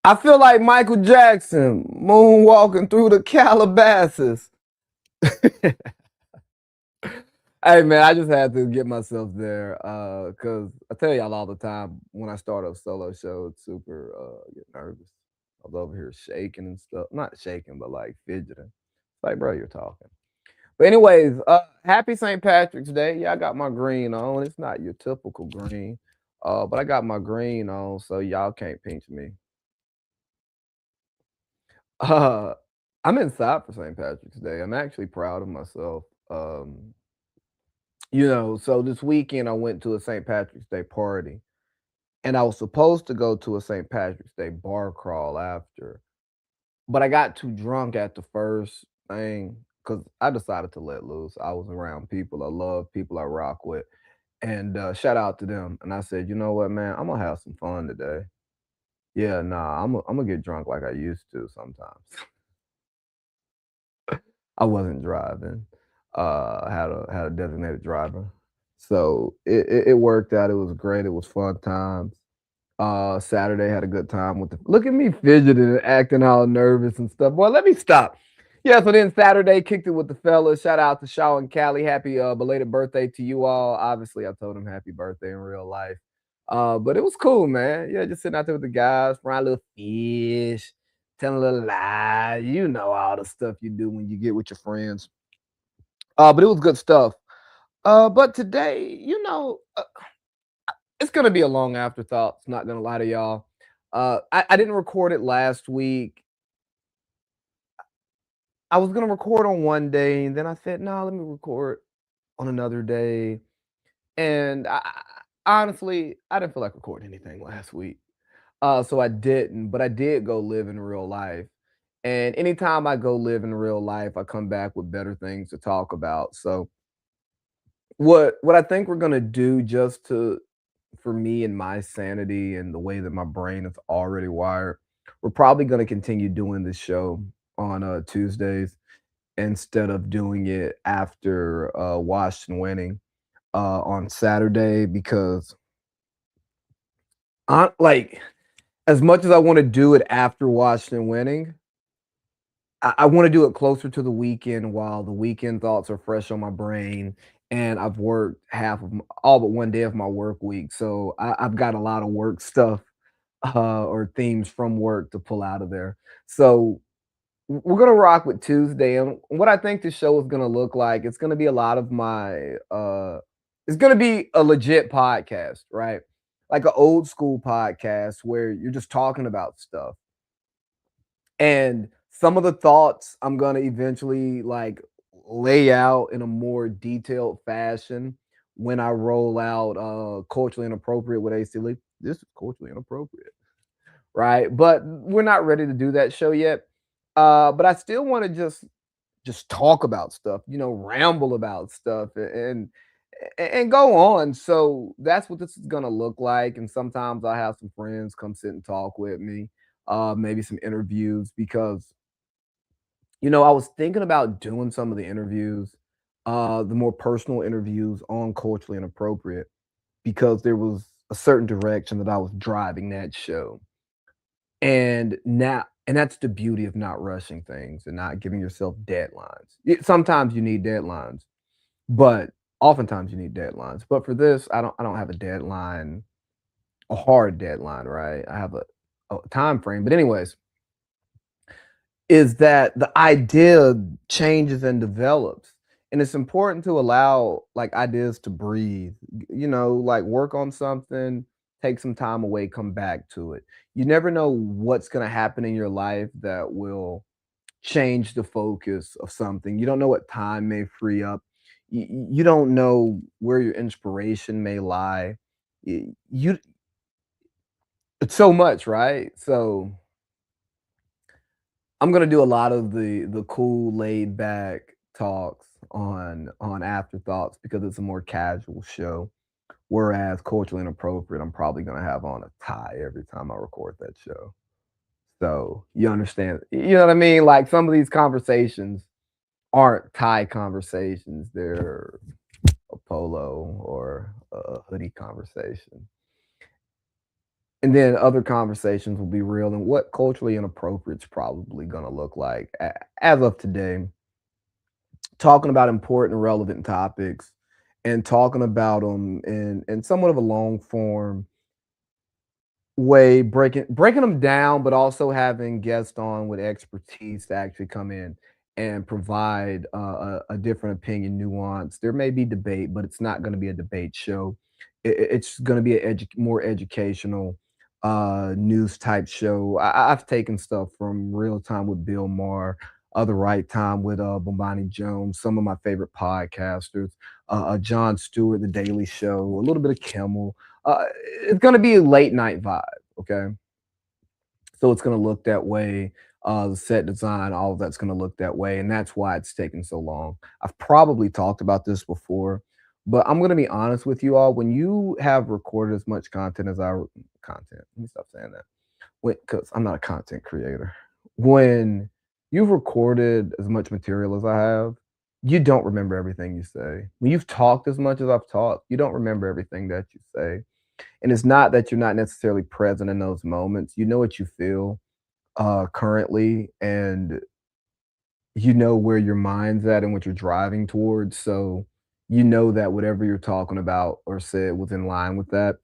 I feel like Michael Jackson moonwalking through the Calabasas. Hey man, I just had to get myself there because I tell y'all all the time when I start a solo show, it's super get nervous. I was over here shaking and stuff. Not shaking, but like fidgeting. Like, bro, you're talking. But anyways, happy St. Patrick's Day. Yeah, I got my green on. It's not your typical green. But I got my green on, so y'all can't pinch me. Uh, I'm inside for St. Patrick's Day. I'm actually proud of myself. So this weekend I went to a St. Patrick's Day party, and I was supposed to go to a St. Patrick's Day bar crawl after, but I got too drunk at the first thing because I decided to let loose. I was around people I love, people I rock with, and shout out to them. And I said, you know what, man, I'm gonna have some fun today. Yeah, nah, I'm gonna get drunk like I used to sometimes. I wasn't driving. I had a designated driver. So it worked out. It was great. It was fun times. Saturday had a good time with the look at me fidgeting and acting all nervous and stuff. Boy, let me stop. Yeah, so then Saturday kicked it with the fellas. Shout out to Shaw and Callie. Happy belated birthday to you all. Obviously, I told them happy birthday in real life. But it was cool, man. Yeah, just sitting out there with the guys, frying a little fish, telling a little lie. You know all the stuff you do when you get with your friends. But it was good stuff. But today, it's gonna be a long afterthoughts. Not gonna lie to y'all. I didn't record it last week. I was gonna record on one day, and then I said, "No, let me record on another day." And honestly, I didn't feel like recording anything last week, so I didn't. But I did go live in real life, and anytime I go live in real life, I come back with better things to talk about. So what I think we're gonna do just to for me and my sanity and the way that my brain is already wired, we're probably gonna continue doing this show on Tuesdays instead of doing it after Washington winning on Saturday because like as much as I want to do it after Washington winning, I want to do it closer to the weekend while the weekend thoughts are fresh on my brain. And I've worked all but one day of my work week. So I've got a lot of work stuff or themes from work to pull out of there. So we're gonna rock with Tuesday, and what I think the show is gonna look like, it's gonna be a lot of my it's gonna be a legit podcast, right? Like an old school podcast where you're just talking about stuff. And some of the thoughts I'm gonna eventually like lay out in a more detailed fashion when I roll out culturally inappropriate with AC Lee. This is culturally inappropriate, right? But we're not ready to do that show yet. But I still want to just talk about stuff, ramble about stuff and go on. So that's what this is gonna look like. And sometimes I have some friends come sit and talk with me, maybe some interviews because I was thinking about doing some of the interviews, the more personal interviews on culturally inappropriate because there was a certain direction that I was driving that show. And that's the beauty of not rushing things and not giving yourself deadlines. Sometimes you need deadlines, but oftentimes you need deadlines. But for this, I don't have a deadline, a hard deadline, right? I have a time frame. But anyways, is that the idea changes and develops. And it's important to allow like ideas to breathe, like work on something, take some time away, come back to it. You never know what's going to happen in your life that will change the focus of something. You don't know what time may free up. You don't know where your inspiration may lie. You it's so much, right? So I'm gonna do a lot of the cool, laid back talks on Afterthoughts because it's a more casual show. Whereas culturally inappropriate, I'm probably gonna have on a tie every time I record that show. So you understand, you know what I mean? Like some of these conversations aren't tie conversations; they're a polo or a hoodie conversation. And then other conversations will be real and what culturally inappropriate is probably gonna look like. As of today, talking about important, relevant topics and talking about them in somewhat of a long form way, breaking them down, but also having guests on with expertise to actually come in and provide a different opinion, nuance. There may be debate, but it's not going to be a debate show. It's going to be a more educational news type show. I've taken stuff from Real Time with Bill Maher, Other Right Time with Bombani Jones, some of my favorite podcasters, Jon Stewart, The Daily Show, a little bit of Kimmel. It's gonna be a late night vibe, okay? So it's gonna look that way. The set design, all of that's gonna look that way, and that's why it's taking so long. I've probably talked about this before, but I'm gonna be honest with you all. When you have recorded as much content as content, let me stop saying that. Because I'm not a content creator. When you've recorded as much material as I have, you don't remember everything you say. When you've talked as much as I've talked, you don't remember everything that you say. And it's not that you're not necessarily present in those moments. You know what you feel currently, and you know where your mind's at and what you're driving towards. So you know that whatever you're talking about or said was in line with that.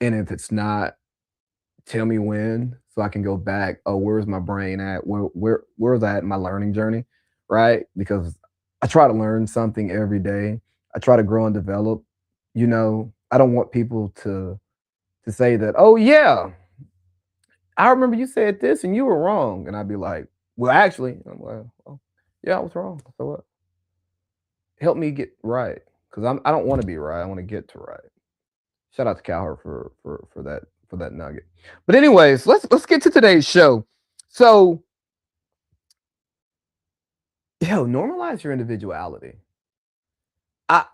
And if it's not, tell me when so I can go back. Oh, where's my brain at? Where's that in my learning journey? Right? Because I try to learn something every day. I try to grow and develop. I don't want people to say that, oh yeah, I remember you said this and you were wrong. And I'd be like, well, actually, I'm like, oh, yeah, I was wrong. So what? Help me get right. Because I don't want to be right. I want to get to right. Shout out to Cowher for that nugget. But anyways, let's get to today's show. So, normalize your individuality. I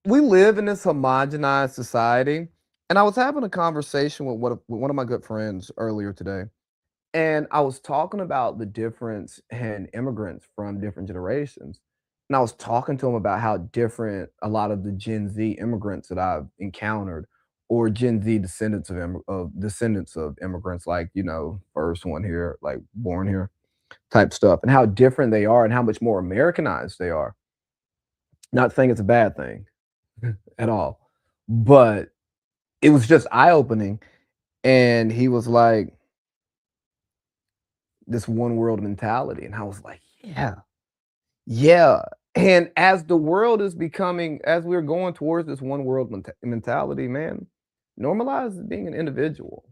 We live in this homogenized society, and I was having a conversation with one of my good friends earlier today, and I was talking about the difference in immigrants from different generations. And I was talking to him about how different a lot of the Gen Z immigrants that I've encountered, or Gen Z descendants of immigrants, like first one here, like born here, type stuff, and how different they are, and how much more Americanized they are. Not saying it's a bad thing at all, but it was just eye opening. And he was like, this one world mentality, and I was like, yeah. Yeah, and as we're going towards this one world mentality, man, normalize being an individual.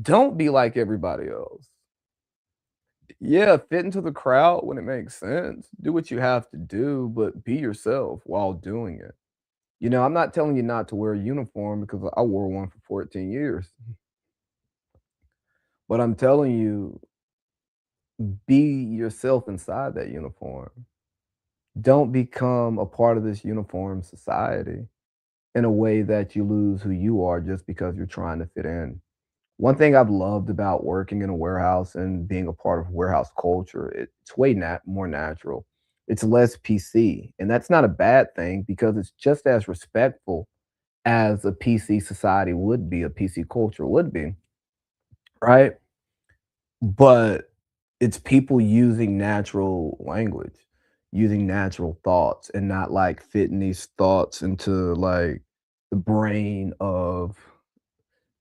Don't be like everybody else. Yeah, fit into the crowd when it makes sense. Do what you have to do, but be yourself while doing it. I'm not telling you not to wear a uniform because I wore one for 14 years, but I'm telling you, be yourself inside that uniform. Don't become a part of this uniform society in a way that you lose who you are just because you're trying to fit in. One thing I've loved about working in a warehouse and being a part of warehouse culture, it's way more natural. It's less PC, and that's not a bad thing because it's just as respectful as a PC society would be, a PC culture would be, right? But it's people using natural language, using natural thoughts, and not like fitting these thoughts into like the brain of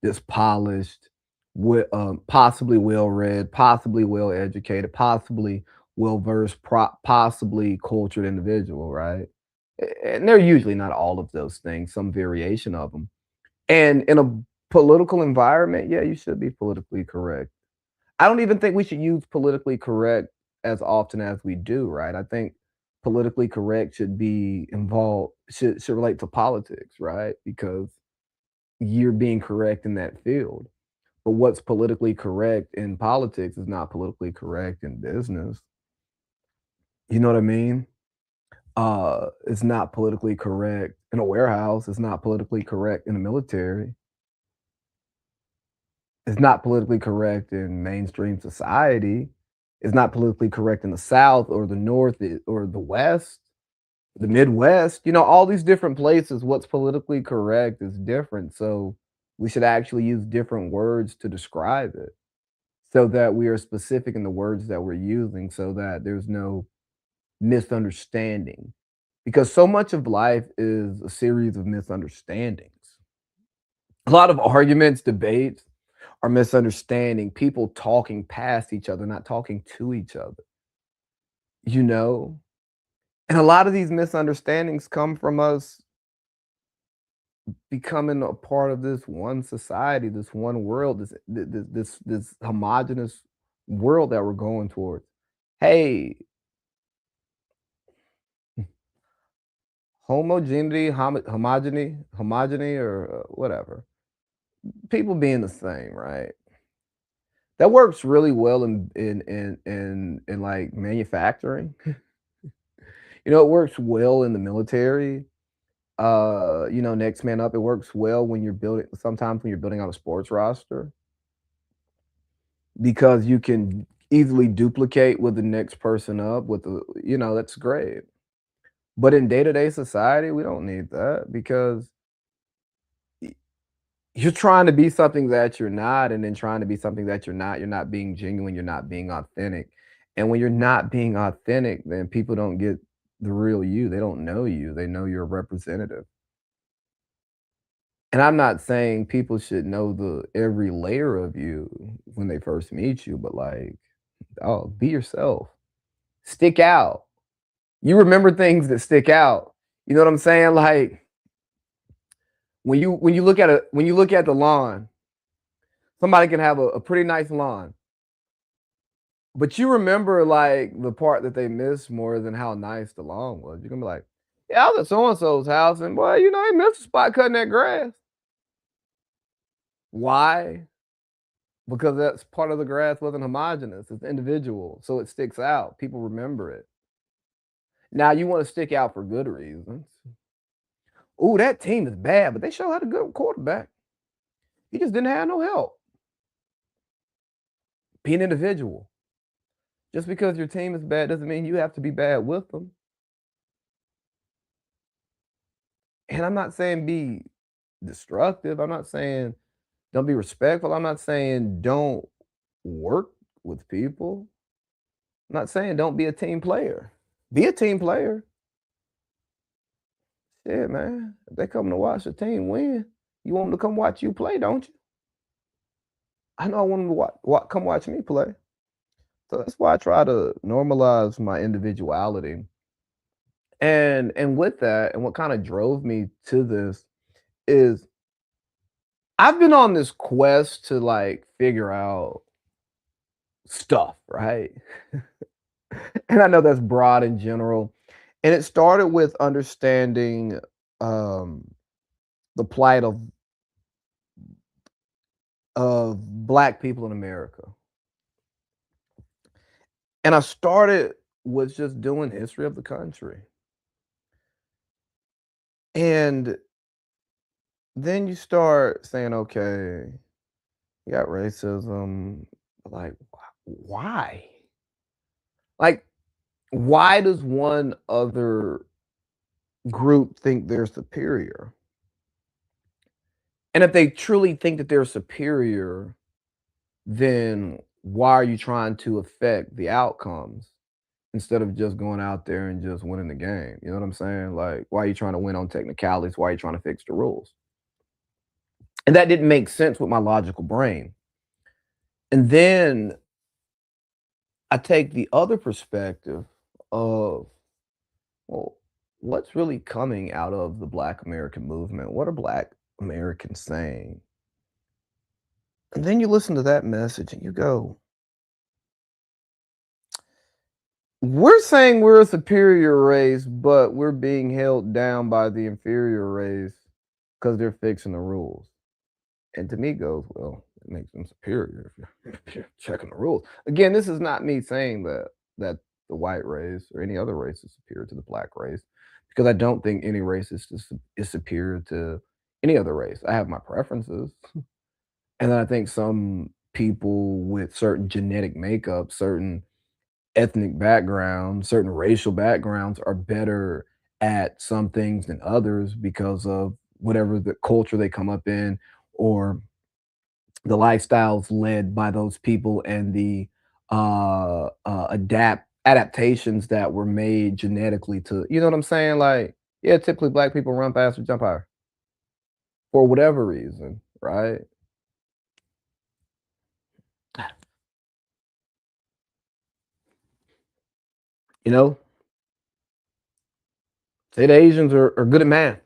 this polished, possibly well read, possibly well educated, possibly well versed, possibly cultured individual, right? And they're usually not all of those things, some variation of them. And in a political environment, yeah, you should be politically correct. I don't even think we should use politically correct as often as we do, right? I think politically correct should be involved should relate to politics, right? Because you're being correct in that field. But what's politically correct in politics is not politically correct in business. You know what I mean? It's not politically correct in a warehouse. It's not politically correct in the military. It's not politically correct in mainstream society. It's not politically correct in the South or the North or the West, the Midwest. All these different places. What's politically correct is different. So We should actually use different words to describe it so that we are specific in the words that we're using so that there's no misunderstanding. Because so much of life is a series of misunderstandings. A lot of arguments, debates are misunderstanding, people talking past each other, not talking to each other, you know? And a lot of these misunderstandings come from us becoming a part of this one society, this one world, this homogenous world that we're going towards. Hey, homogeneity, homogeny, or whatever. People being the same, right? That works really well in like manufacturing. It works well in the military. Next man up. It works well when you're building. Sometimes when you're building out a sports roster, because you can easily duplicate with the next person up with that's great. But in day-to-day society, we don't need that because y you're trying to be something that you're not, and then trying to be something that you're not being genuine, you're not being authentic. And when you're not being authentic, then people don't get the real you, they don't know you, they know you're a representative. And I'm not saying people should know the every layer of you when they first meet you, but, like, oh, be yourself. Stick out. You remember things that stick out. You know what I'm saying? Like, when you look at the lawn, somebody can have a pretty nice lawn, but you remember, like, the part that they missed more than how nice the lawn was. You're gonna be like, "Yeah, I was at so and so's house, and boy, he missed a spot cutting that grass." Why? Because that's part of the grass wasn't homogeneous, it's individual, so it sticks out. People remember it. Now you wanna stick out for good reasons. "Ooh, that team is bad, but they sure had a good quarterback. He just didn't have no help." Be an individual. Just because your team is bad doesn't mean you have to be bad with them. And I'm not saying be destructive. I'm not saying don't be respectful. I'm not saying don't work with people. I'm not saying don't be a team player. Be a team player. Yeah, man. If they come to watch the team win, you want them to come watch you play, don't you? I know I want them to come watch me play. So that's why I try to normalize my individuality. And with that, and what kind of drove me to this is I've been on this quest to like figure out stuff, right? And I know that's broad in general. And it started with understanding um the plight of black people in America. And I started with just doing history of the country. And then you start saying, okay, you got racism. Like, why? Like, why does one other group think they're superior? And if they truly think that they're superior, then why are you trying to affect the outcomes instead of just going out there and just winning the game? You know what I'm saying? Like, why are you trying to win on technicalities? Why are you trying to fix the rules? And that didn't make sense with my logical brain. And then I take the other perspective of, well, what's really coming out of the Black American movement? What are Black Americans saying? And then you listen to that message and you go, we're saying we're a superior race, but we're being held down by the inferior race because they're fixing the rules. And to me, it goes, well, it makes them superior if if you're checking the rules. Again, this is not me saying that the white race or any other race is superior to the black race, because I don't think any race is superior to any other race. I have my preferences, and then I think some people with certain genetic makeup, certain ethnic backgrounds, certain racial backgrounds are better at some things than others because of whatever the culture they come up in or the lifestyles led by those people and the adaptations that were made genetically to, you know what I'm saying? Like, yeah, typically black people run faster, jump higher for whatever reason, right? You know, say the Asians are good at math.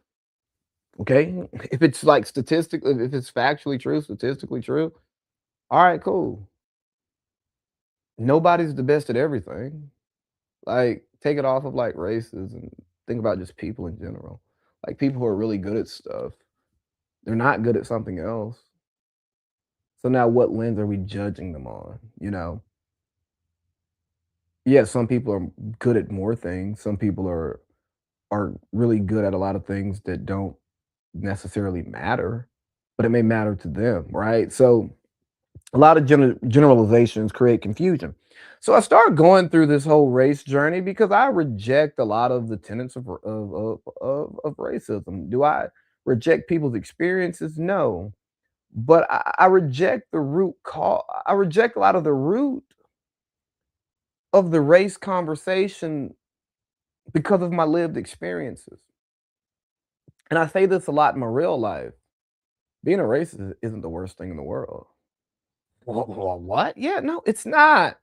Okay. If it's like statistically, if it's factually true, statistically true, all right, cool. Nobody's the best at everything. Like, take it off of like races and think about just people in general. Like people who are really good at stuff, they're not good at something else. So now what lens are we judging them on? You know? Yeah, some people are good at more things. Some people are really good at a lot of things that don't necessarily matter, but it may matter to them, right? So a lot of generalizations create confusion. So I started going through this whole race journey because I reject a lot of the tenets of racism. Do I reject people's experiences? No, but I reject the root cause. I reject a lot of the root of the race conversation because of my lived experiences. And I say this a lot in my real life. Being a racist isn't the worst thing in the world. What? Yeah, no, it's not.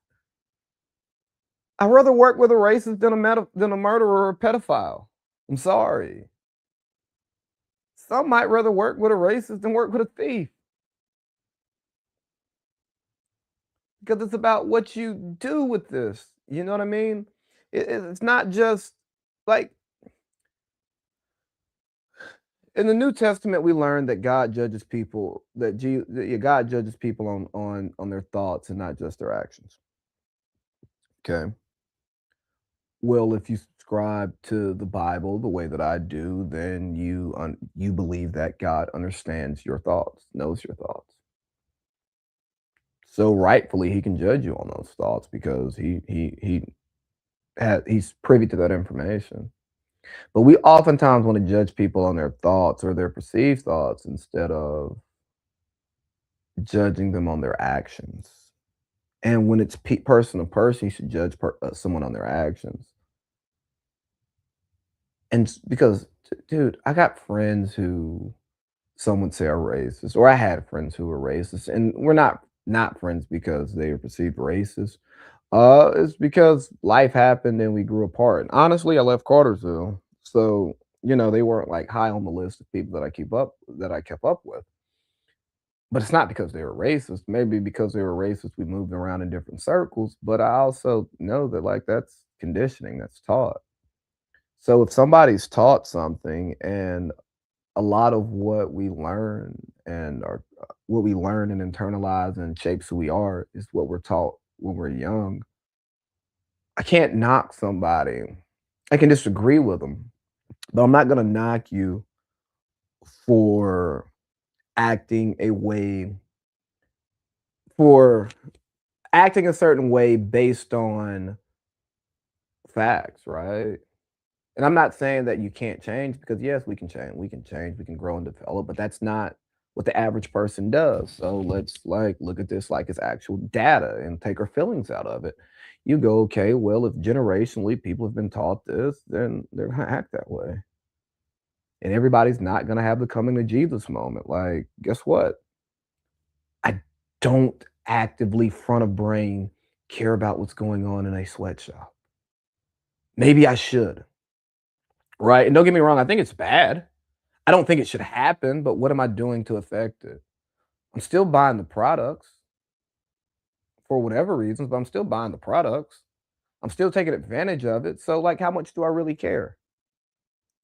I'd rather work with a racist than a murderer or a pedophile. I'm sorry. Some might rather work with a racist than work with a thief because it's about what you do with this. You know what I mean? It's not just like in the New Testament, we learn that God judges people that yeah, God judges people on their thoughts and not just their actions. Okay. Well, if you subscribe to the Bible the way that I do, then you believe that God understands your thoughts, knows your thoughts. So rightfully, he can judge you on those thoughts because he's privy to that information. But we oftentimes want to judge people on their thoughts or their perceived thoughts instead of judging them on their actions. And when it's person to person, you should judge someone on their actions. And because, dude, I got friends who some would say are racist, or I had friends who were racist, and we're not friends because they are perceived racist. It's because life happened and we grew apart. And honestly, I left Cartersville, so they weren't like high on the list of people that I kept up with. But it's not because they were racist. Maybe because they were racist, we moved around in different circles. But I also know that like that's conditioning that's taught. So if somebody's taught something and a lot of what we learn and what we learn and internalize and shapes who we are is what we're taught when we're young. I can't knock somebody. I can disagree with them, but I'm not gonna knock you for acting a way for acting a certain way based on facts, right? And I'm not saying that you can't change because yes, we can change. We can change, we can grow and develop, but that's not what the average person does. So let's like look at this like it's actual data and take our feelings out of it. You go, okay, well, if generationally people have been taught this, then they're gonna act that way. And everybody's not gonna have the coming to Jesus moment. Like, guess what? I don't actively front of brain care about what's going on in a sweatshop. Maybe I should, right? And don't get me wrong, I think it's bad. I don't think it should happen, but what am I doing to affect it? I'm still buying the products for whatever reasons, but I'm still buying the products. I'm still taking advantage of it. So, like, how much do I really care?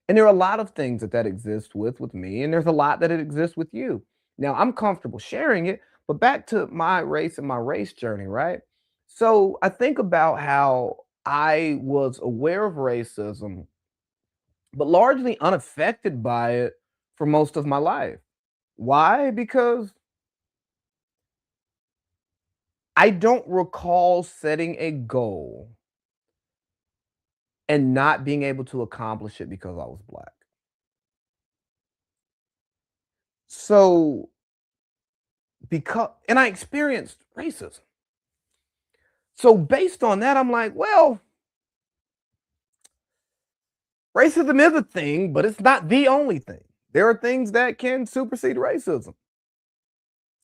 And there are a lot of things that exists with me, and there's a lot that it exists with you. Now, I'm comfortable sharing it, but back to my race and my race journey, right? So I think about how I was aware of racism, but largely unaffected by it for most of my life. Why? Because I don't recall setting a goal and not being able to accomplish it because I was black. So because and I experienced racism. So based on that, I'm like, well, racism is a thing, but it's not the only thing. There are things that can supersede racism.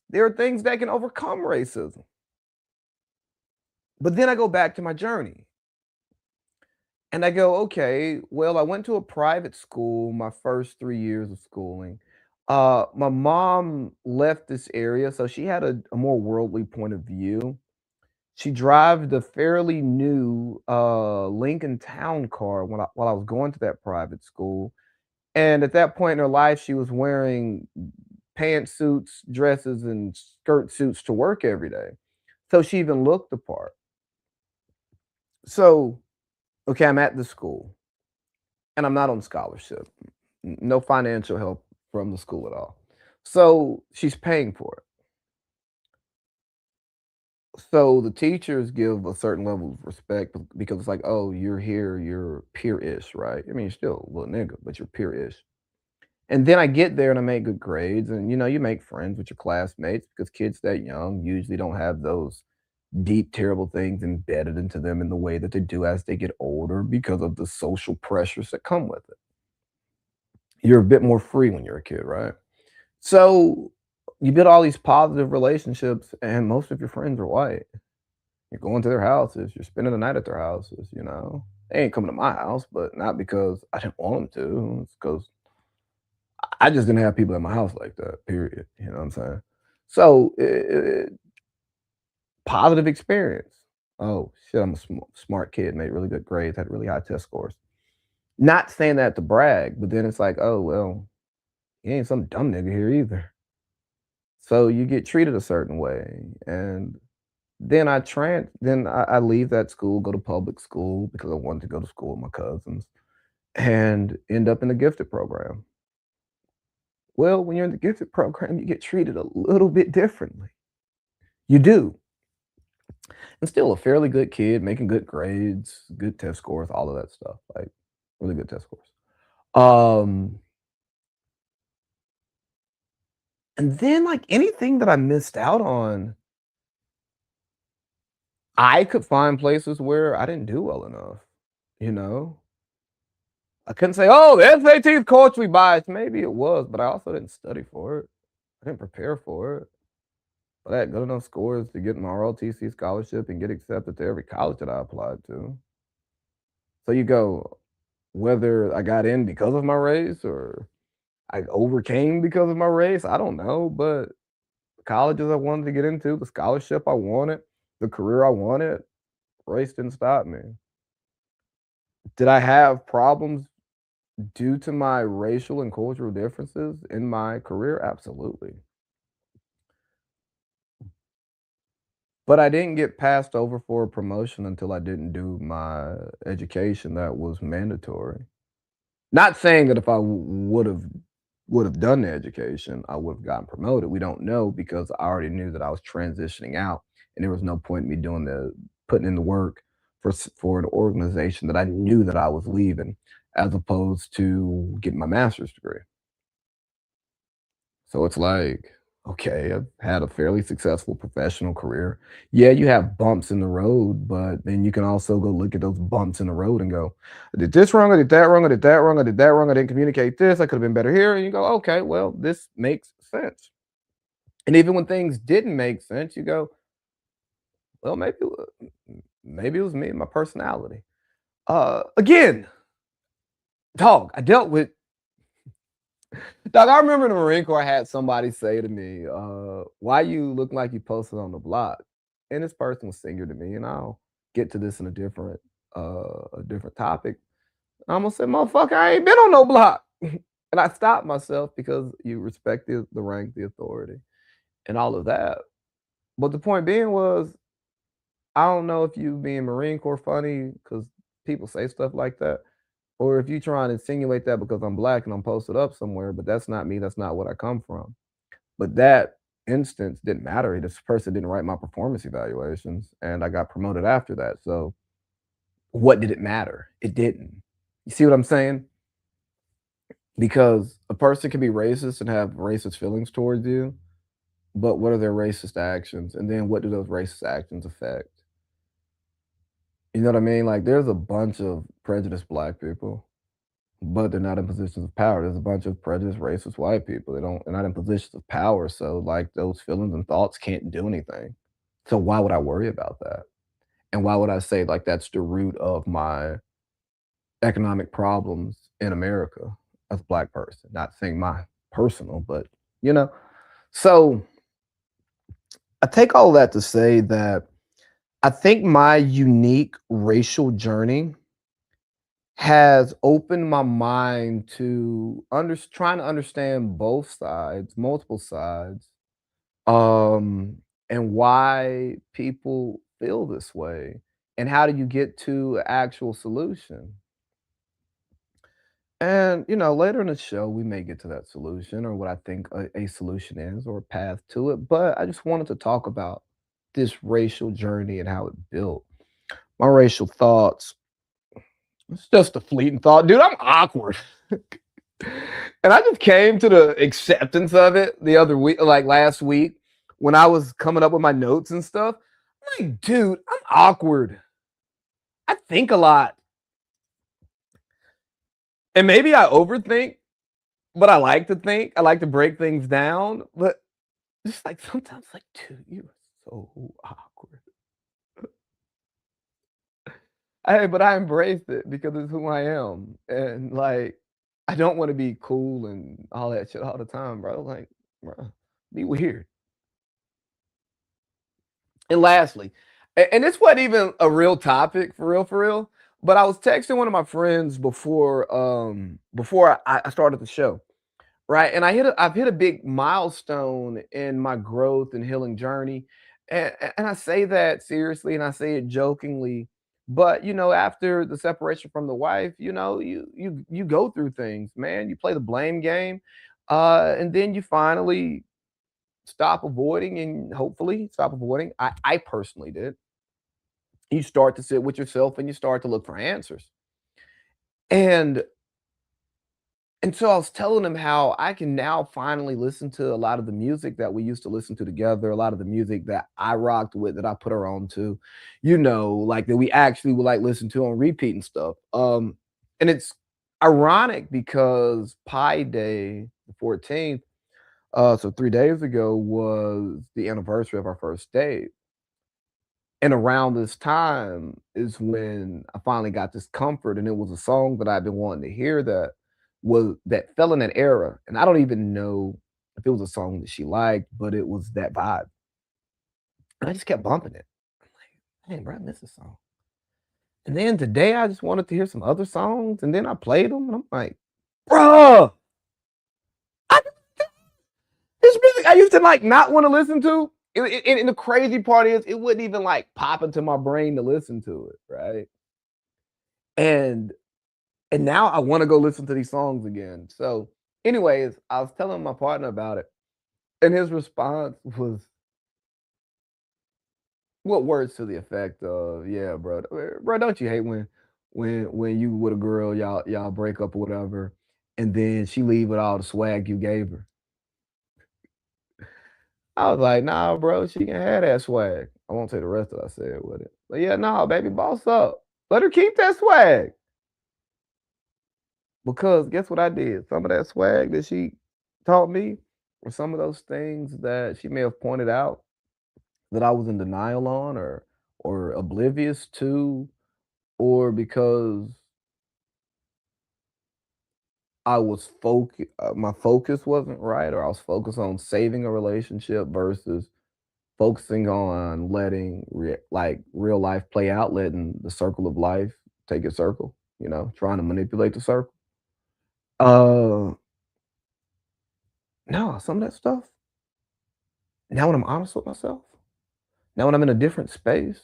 There are things that can overcome racism. But then I go back to my journey and I go, okay, well, I went to a private school my first 3 years of schooling. My mom left this area, so she had a more worldly point of view. She drive the fairly new Lincoln Town car while I was going to that private school. And at that point in her life, she was wearing pantsuits, dresses, and skirt suits to work every day. So she even looked the part. So, okay, I'm at the school and I'm not on scholarship. No financial help from the school at all. So she's paying for it. So the teachers give a certain level of respect because it's like, oh, you're here, you're peer-ish, right? I mean, you're still a little nigga, but you're peer-ish. And then I get there and I make good grades, and you make friends with your classmates because kids that young usually don't have those deep, terrible things embedded into them in the way that they do as they get older because of the social pressures that come with it. You're a bit more free when you're a kid, right? So you build all these positive relationships, and most of your friends are white. You're going to their houses, you're spending the night at their houses. They ain't coming to my house, but not because I didn't want them to. It's because I just didn't have people at my house like that, period. You know what I'm saying? So, positive experience. Oh, shit, I'm a smart kid, made really good grades, had really high test scores. Not saying that to brag, but then it's like, oh, well, he ain't some dumb nigga here either. So you get treated a certain way. And then I leave that school, go to public school because I wanted to go to school with my cousins and end up in the gifted program. Well, when you're in the gifted program, you get treated a little bit differently. You do. And still a fairly good kid, making good grades, good test scores, all of that stuff, like really good test scores. Um, and then like anything that I missed out on, I could find places where I didn't do well enough, you know? I couldn't say, oh, the SAT is culturally biased. Maybe it was, but I also didn't study for it. I didn't prepare for it. But I had good enough scores to get my ROTC scholarship and get accepted to every college that I applied to. So you go, whether I got in because of my race or I overcame because of my race, I don't know, but the colleges I wanted to get into, the scholarship I wanted, the career I wanted, race didn't stop me. Did I have problems due to my racial and cultural differences in my career? Absolutely. But I didn't get passed over for a promotion until I didn't do my education that was mandatory. Not saying that if I would have done the education, I would have gotten promoted. We don't know because I already knew that I was transitioning out, and there was no point in me doing the putting in the work for an organization that I knew that I was leaving, as opposed to getting my master's degree. So it's like, okay, I've had a fairly successful professional career. Yeah, you have bumps in the road, but then you can also go look at those bumps in the road and go, I did this wrong, I did that wrong, I did that wrong, I did that wrong, I didn't communicate this, I could have been better here. And you go, okay, well, this makes sense. And even when things didn't make sense, you go, well, maybe it was me and my personality. Again, dog, I dealt with Dog, I remember in the Marine Corps, I had somebody say to me, "Why you look like you posted on the block?" And this person was senior to me, and I'll get to this in a different topic. I'm gonna say, "Motherfucker, I ain't been on no block," and I stopped myself because you respect the rank, the authority, and all of that. But the point being was, I don't know if you being Marine Corps funny because people say stuff like that, or if you trying to insinuate that because I'm black and I'm posted up somewhere, but that's not me. That's not what I come from. But that instance didn't matter. This person didn't write my performance evaluations, and I got promoted after that. So what did it matter? It didn't. You see what I'm saying? Because a person can be racist and have racist feelings towards you, but what are their racist actions? And then what do those racist actions affect? You know what I mean? Like, there's a bunch of prejudiced black people, but they're not in positions of power. There's a bunch of prejudiced racist white people. They're not in positions of power. So like those feelings and thoughts can't do anything. So why would I worry about that? And why would I say like that's the root of my economic problems in America as a black person? Not saying my personal, but you know. So I take all that to say that I think my unique racial journey has opened my mind to trying to understand both sides, multiple sides, um, and why people feel this way, and how do you get to an actual solution? And later in the show, we may get to that solution or what I think a solution is or a path to it. But I just wanted to talk about this racial journey and how it built. My racial thoughts. It's just a fleeting thought, dude. I'm awkward. And I just came to the acceptance of it the other week, like last week, when I was coming up with my notes and stuff. I'm like, dude, I'm awkward. I think a lot. And maybe I overthink, but I like to think. I like to break things down. But just like sometimes, like, dude, you are so awkward. Hey, but I embraced it because it's who I am. And like, I don't want to be cool and all that shit all the time, bro. Like, bro, be weird. And lastly, and this wasn't even a real topic for real. But I was texting one of my friends before I started the show, right? And I've hit a big milestone in my growth and healing journey. And I say that seriously and I say it jokingly. But after the separation from the wife, you go through things, man. You play the blame game. And then you finally stop avoiding and hopefully stop avoiding. I personally did. You start to sit with yourself and you start to look for answers. And And so I was telling him how I can now finally listen to a lot of the music that we used to listen to together, a lot of the music that I rocked with, that I put her on to, like that we actually would like listen to on repeat and stuff. And it's ironic because Pi Day, the 14th, so 3 days ago was the anniversary of our first date. And around this time is when I finally got this comfort, and it was a song that I've been wanting to hear that fell in that era, and I don't even know if it was a song that she liked, but it was that vibe, and I just kept bumping it. I'm like, "Man, bro, I miss this song." And then today, I just wanted to hear some other songs, and then I played them, and I'm like, "Bruh, I this music I used to, like, not wanna listen to." And the crazy part is it wouldn't even, like, pop into my brain to listen to it, right? And And now I wanna go listen to these songs again. So, anyways, I was telling my partner about it, and his response was what words to the effect of, "Yeah, bro, don't you hate when you with a girl, y'all break up or whatever, and then she leave with all the swag you gave her?" I was like, "Nah, bro, she can have that swag." I won't say the rest of what I said with it. But yeah, nah, baby, boss up. Let her keep that swag. Because guess what I did? Some of that swag that she taught me were some of those things that she may have pointed out that I was in denial on or oblivious to, or because my focus wasn't right, or I was focused on saving a relationship versus focusing on letting real life play out, letting the circle of life take its circle, trying to manipulate the circle. Uh no, some of that stuff. Now when I'm honest with myself, now when I'm in a different space,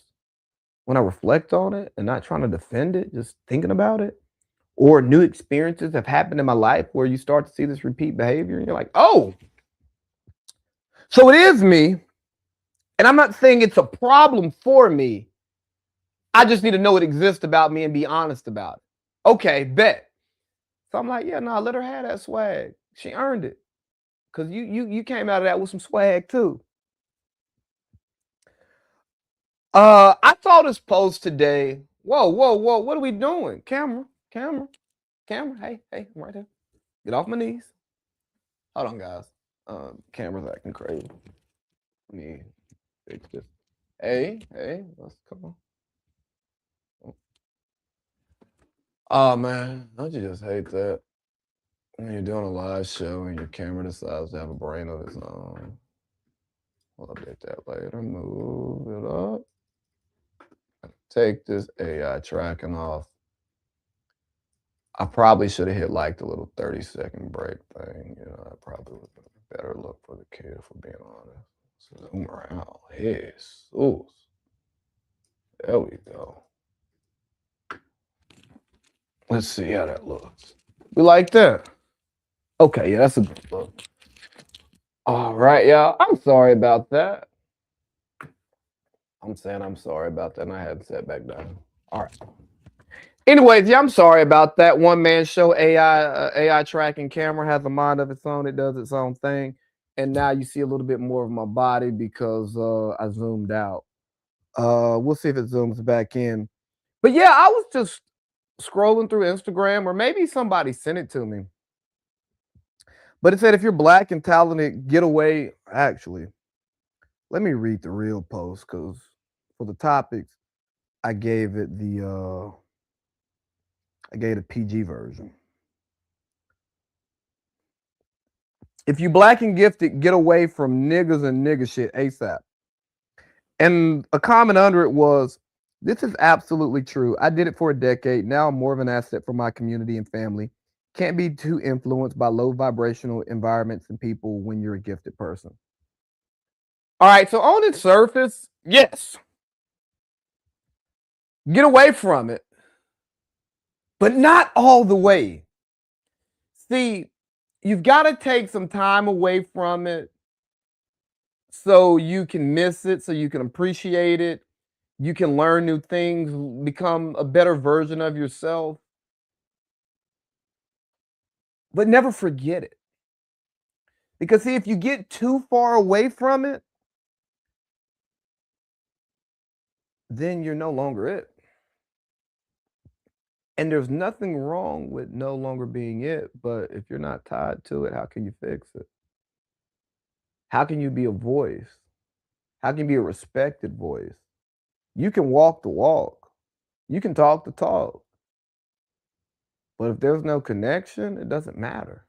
when I reflect on it and not trying to defend it, just thinking about it, or new experiences have happened in my life where you start to see this repeat behavior and you're like, oh, so it is me. And I'm not saying it's a problem for me. I just need to know it exists about me and be honest about it. Okay, bet. So I'm like, yeah, no, let her have that swag. She earned it. Cause you came out of that with some swag too. I saw this post today. Whoa, whoa, whoa! What are we doing? Camera, camera, camera. Hey, hey, I'm right there. Get off my knees. Hold on, guys. Camera's acting crazy. Let me fix this. Hey, hey, let's come on. Oh man, don't you just hate that when you're doing a live show and your camera decides to have a brain of its own? We'll update that later. Move it up. Take this AI tracking off. I probably should have hit like the little 30-second break thing. You know, that probably would have been a better look for the kid, for being honest. So zoom around. Jesus. There we go. Let's see how that looks. We like that. Okay, yeah, that's a good look. All right, y'all. I'm sorry about that. I'm saying I'm sorry about that, and I had to set back down. All right. Anyways, yeah, I'm sorry about that. One man show AI tracking camera has a mind of its own. It does its own thing, and now you see a little bit more of my body because I zoomed out. We'll see if it zooms back in. But yeah, I was just scrolling through Instagram, or maybe somebody sent it to me. But it said if you're black and talented, get away. Actually, let me read the real post because for the topics, I gave it the PG version. If you black and gifted, get away from niggas and nigga shit ASAP. And a comment under it was, this is absolutely true. I did it for a decade. Now I'm more of an asset for my community and family. Can't be too influenced by low vibrational environments and people when you're a gifted person. All right, so on its surface, yes. Get away from it, but not all the way. See, you've got to take some time away from it so you can miss it, so you can appreciate it. You can learn new things, become a better version of yourself, but never forget it. Because, see, if you get too far away from it, then you're no longer it. And there's nothing wrong with no longer being it, but if you're not tied to it, how can you fix it? How can you be a voice? How can you be a respected voice? You can walk the walk, you can talk the talk, but if there's no connection, it doesn't matter.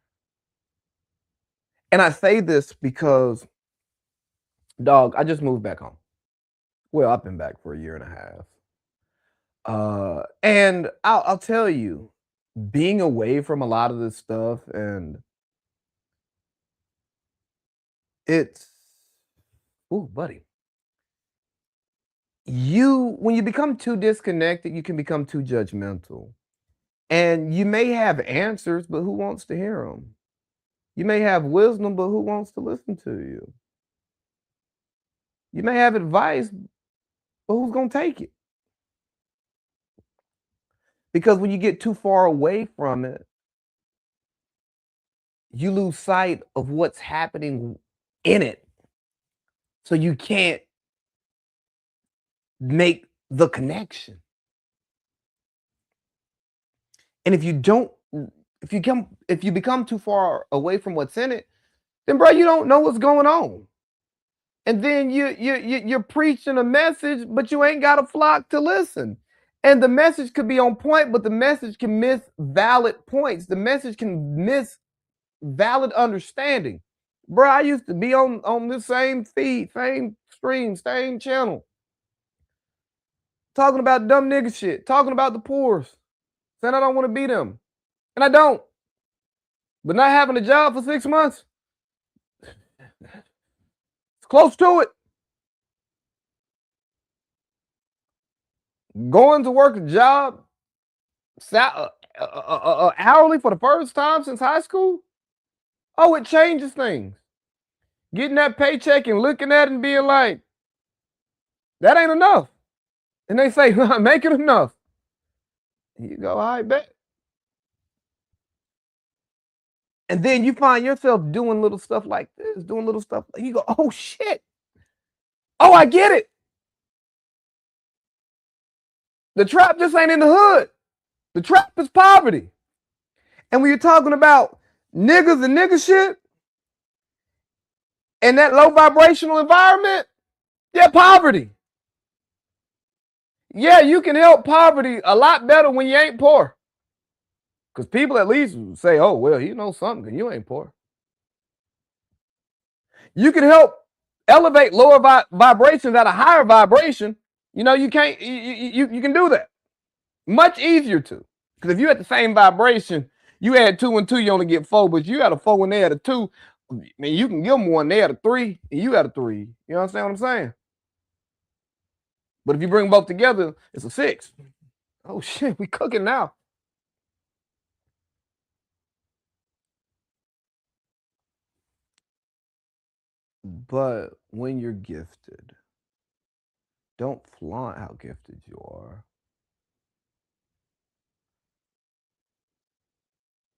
And I say this because, dog, I just moved back home. Well, I've been back for a year and a half. And I'll tell you, being away from a lot of this stuff, and it's, ooh, buddy. When you become too disconnected, you can become too judgmental. And you may have answers, but who wants to hear them? You may have wisdom, but who wants to listen to you? You may have advice, but who's going to take it? Because when you get too far away from it, you lose sight of what's happening in it. So you can't make the connection. And if you become too far away from what's in it, then bro, you don't know what's going on. And then you're preaching a message, but you ain't got a flock to listen. And the message could be on point, but the message can miss valid points. The message can miss valid understanding. Bro, I used to be on this same feed, same stream, same channel, talking about dumb nigga shit, talking about the poor, saying I don't want to be them. And I don't. But not having a job for 6 months, it's close to it. Going to work a job hourly for the first time since high school, oh, it changes things. Getting that paycheck and looking at it and being like, that ain't enough. And they say, make it enough. You go, all right, bet. And then you find yourself doing little stuff like this, doing little stuff. You go, oh shit. Oh, I get it. The trap just ain't in the hood. The trap is poverty. And when you're talking about niggas and nigga shit and that low vibrational environment, yeah, poverty. Yeah, you can help poverty a lot better when you ain't poor. Because people at least say, oh, well, you know something, because you ain't poor. You can help elevate lower vibrations at a higher vibration. You know, you can't, you can do that. Much easier to. Because if you at the same vibration, you add 2 and 2, you only get 4, but you got a 4 and they had a 2, man, you can give them one, they had a 3, and you had a 3. You understand what I'm saying? But if you bring both together, it's a 6. Oh shit, we cooking now. But when you're gifted, don't flaunt how gifted you are.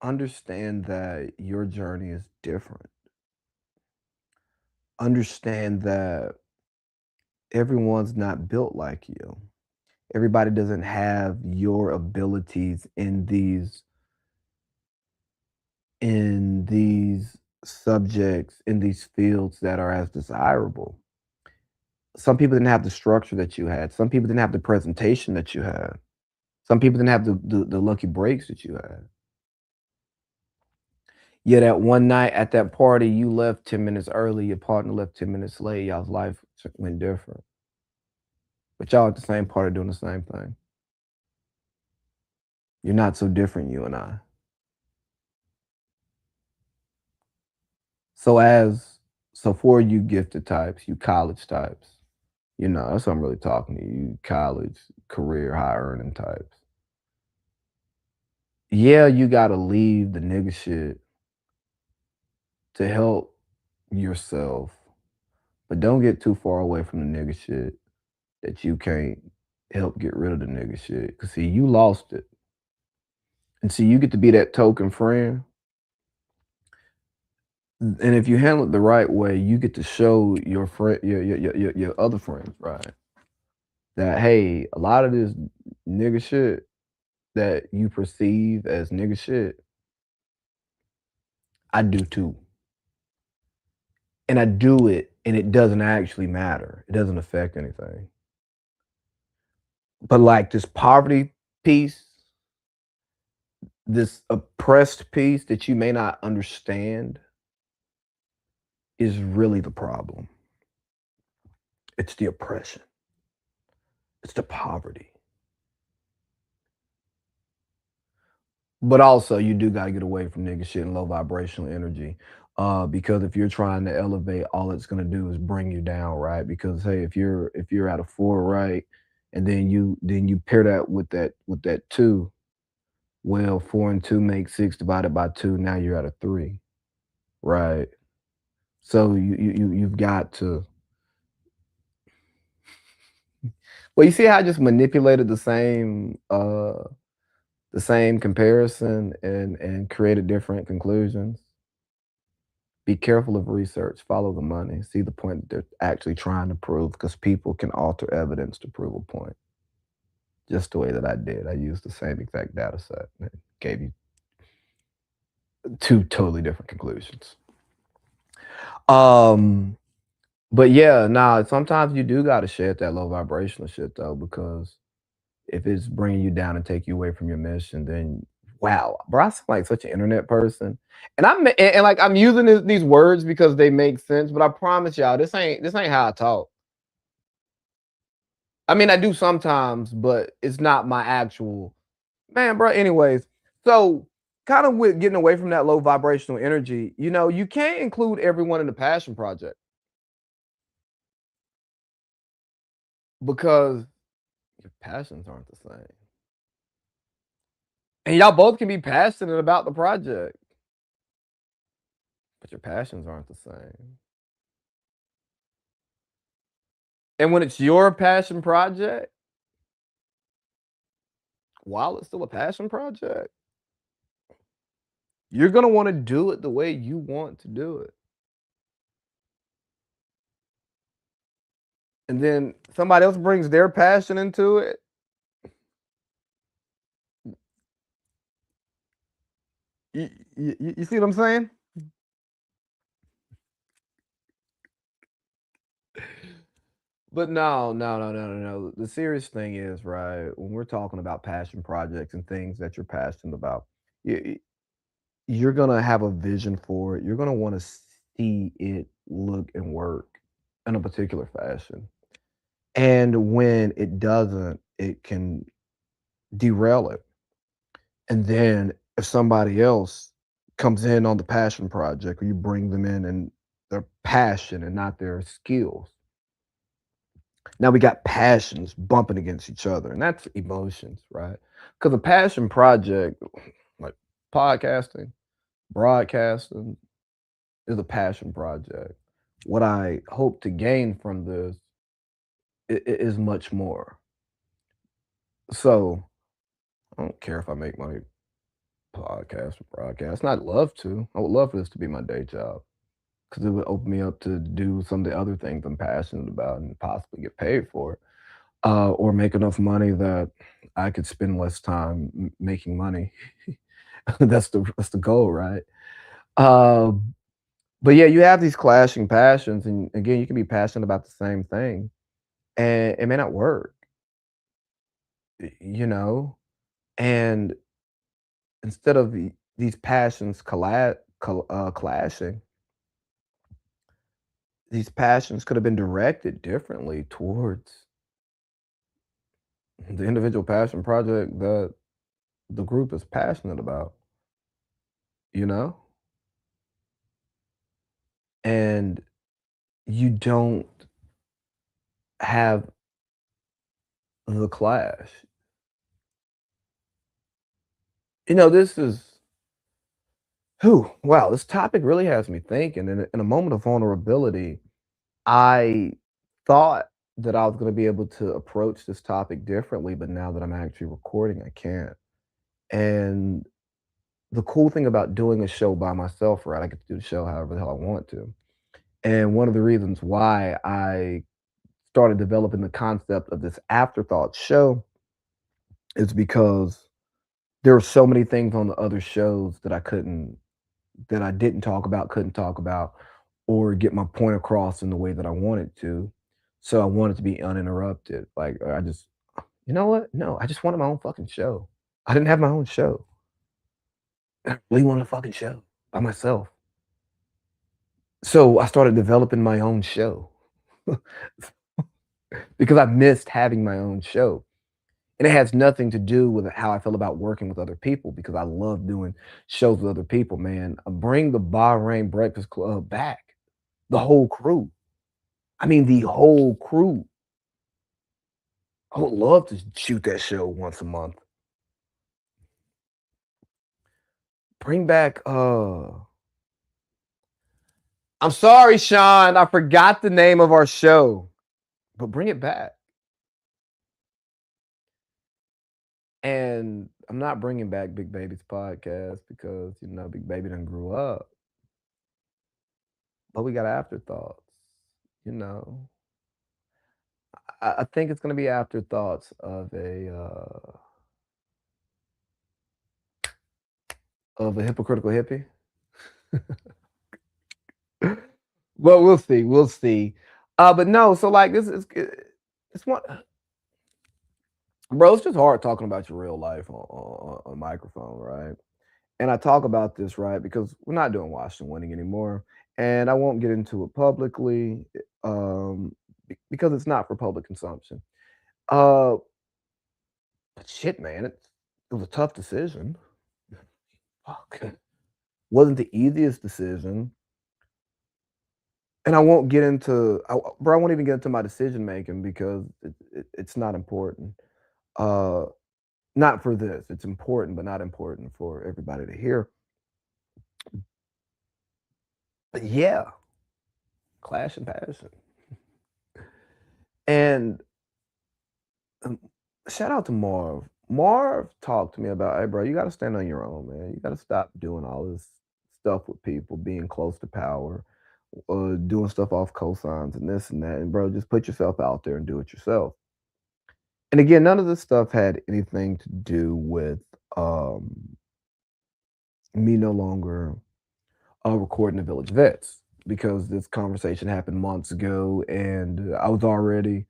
Understand that your journey is different. Understand that everyone's not built like you. Everybody doesn't have your abilities in these subjects, in these fields that are as desirable. Some people didn't have the structure that you had. Some people didn't have the presentation that you had. Some people didn't have the lucky breaks that you had. Yeah, that one night at that party, you left 10 minutes early, your partner left 10 minutes late, y'all's life went different. But y'all at the same party doing the same thing. You're not so different, you and I. So as so for you gifted types, you college types, you know, that's what I'm really talking to you, you college, career, high earning types. Yeah, you gotta leave the nigga shit to help yourself, but don't get too far away from the nigga shit that you can't help get rid of the nigga shit. Cause see, you lost it. And see, you get to be that token friend. And if you handle it the right way, you get to show your friend, your other friends, right? That hey, a lot of this nigga shit that you perceive as nigga shit, I do too. And I do it, and it doesn't actually matter. It doesn't affect anything. But like this poverty piece, this oppressed piece that you may not understand is really the problem. It's the oppression. It's the poverty. But also, you do gotta get away from nigga shit and low vibrational energy. Because if you're trying to elevate, all it's gonna do is bring you down, right? Because hey, if you're at a 4, right, and then you pair that with that 2, well, 4 and 2 make 6 divided by 2, now you're at a 3, right? So you've got to well, you see how I just manipulated the same comparison and created different conclusions? Be careful of research, follow the money, see the point that they're actually trying to prove because people can alter evidence to prove a point. Just the way that I did. I used the same exact data set and it gave you 2 totally different conclusions. Um, but yeah, nah, sometimes you do gotta shed that low vibrational shit though, because if it's bringing you down and take you away from your mission, then wow, bro, I sound like such an internet person. And like I'm using these words because they make sense, but I promise y'all, this ain't how I talk. I mean, I do sometimes, but it's not my actual man, bro. Anyways, so kind of with getting away from that low vibrational energy, you know, you can't include everyone in the passion project because your passions aren't the same. And y'all both can be passionate about the project, but your passions aren't the same. And when it's your passion project, while it's still a passion project, You're gonna wanna do it the way you want to do it. And then somebody else brings their passion into it. You see what I'm saying? But no, no, no, no, no, no. The serious thing is, right, when we're talking about passion projects and things that you're passionate about, y you're gonna have a vision for it. You're gonna wanna see it look and work in a particular fashion. And when it doesn't, it can derail it. And then if somebody else comes in on the passion project or you bring them in and their passion and not their skills, now we got passions bumping against each other, and that's emotions, right? Because a passion project, like podcasting, broadcasting, is a passion project. What I hope to gain from this is much more. So I don't care if I make money podcast or broadcast. And I'd love to. I would love for this to be my day job because it would open me up to do some of the other things I'm passionate about and possibly get paid for it, or make enough money that I could spend less time making money. That's the goal, right? But yeah, you have these clashing passions, and again, you can be passionate about the same thing, and it may not work, you know. And instead of these passions clashing, these passions could have been directed differently towards the individual passion project that the group is passionate about, you know? And you don't have the clash. This is whew, wow, this topic really has me thinking. In a moment of vulnerability, I thought that I was going to be able to approach this topic differently, but now that I'm actually recording, I can't. And the cool thing about doing a show by myself, right? I get to do the show however the hell I want to. And one of the reasons why I started developing the concept of this Afterthought show is because there were so many things on the other shows that I didn't talk about, couldn't talk about, or get my point across in the way that I wanted to. So I wanted to be uninterrupted. Like I just, you know what? No, I just wanted my own fucking show. I didn't have my own show. I really wanted a fucking show by myself. So I started developing my own show because I missed having my own show. And it has nothing to do with how I feel about working with other people because I love doing shows with other people, man. Bring the Bahrain Breakfast Club back. The whole crew. I mean, the whole crew. I would love to shoot that show once a month. Bring back I'm sorry, Sean, I forgot the name of our show, but bring it back. And I'm not bringing back Big Baby's podcast because, Big Baby done grew up, but we got afterthoughts, you know. I think it's gonna be afterthoughts of a hypocritical hippie. Well, we'll see, we'll see. But no, so like this is it's one bro, it's just hard talking about your real life on microphone, right? And I talk about this, right, because we're not doing Washington winning anymore. And I won't get into it publicly, because it's not for public consumption. Uh, but shit, man, it was a tough decision. Fuck. Wasn't the easiest decision. And I won't get into, bro, I won't even get into my decision making because it's not important. Uh, not for this. It's important, but not important for everybody to hear. But yeah, clash and passion. And um, shout out to Marv. Marv talked to me about, hey, bro, you got to stand on your own, man. You got to stop doing all this stuff with people, being close to power, doing stuff off cosigns and this and that. And, bro, just put yourself out there and do it yourself. And again, none of this stuff had anything to do with me no longer recording the Village Vets because this conversation happened months ago and I was already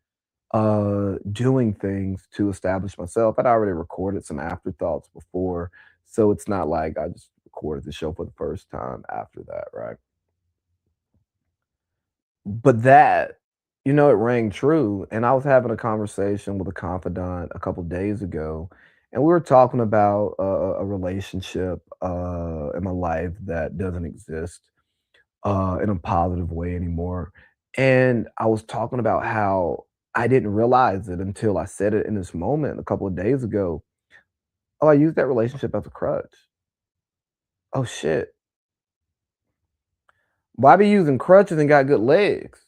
doing things to establish myself. I'd already recorded some afterthoughts before, so it's not like I just recorded the show for the first time after that, right? But that, it rang true. And I was having a conversation with a confidant a couple days ago, and we were talking about a relationship in my life that doesn't exist in a positive way anymore. And I was talking about how I didn't realize it until I said it in this moment a couple of days ago. Oh, I used that relationship as a crutch. Oh shit. Well, I be using crutches and got good legs.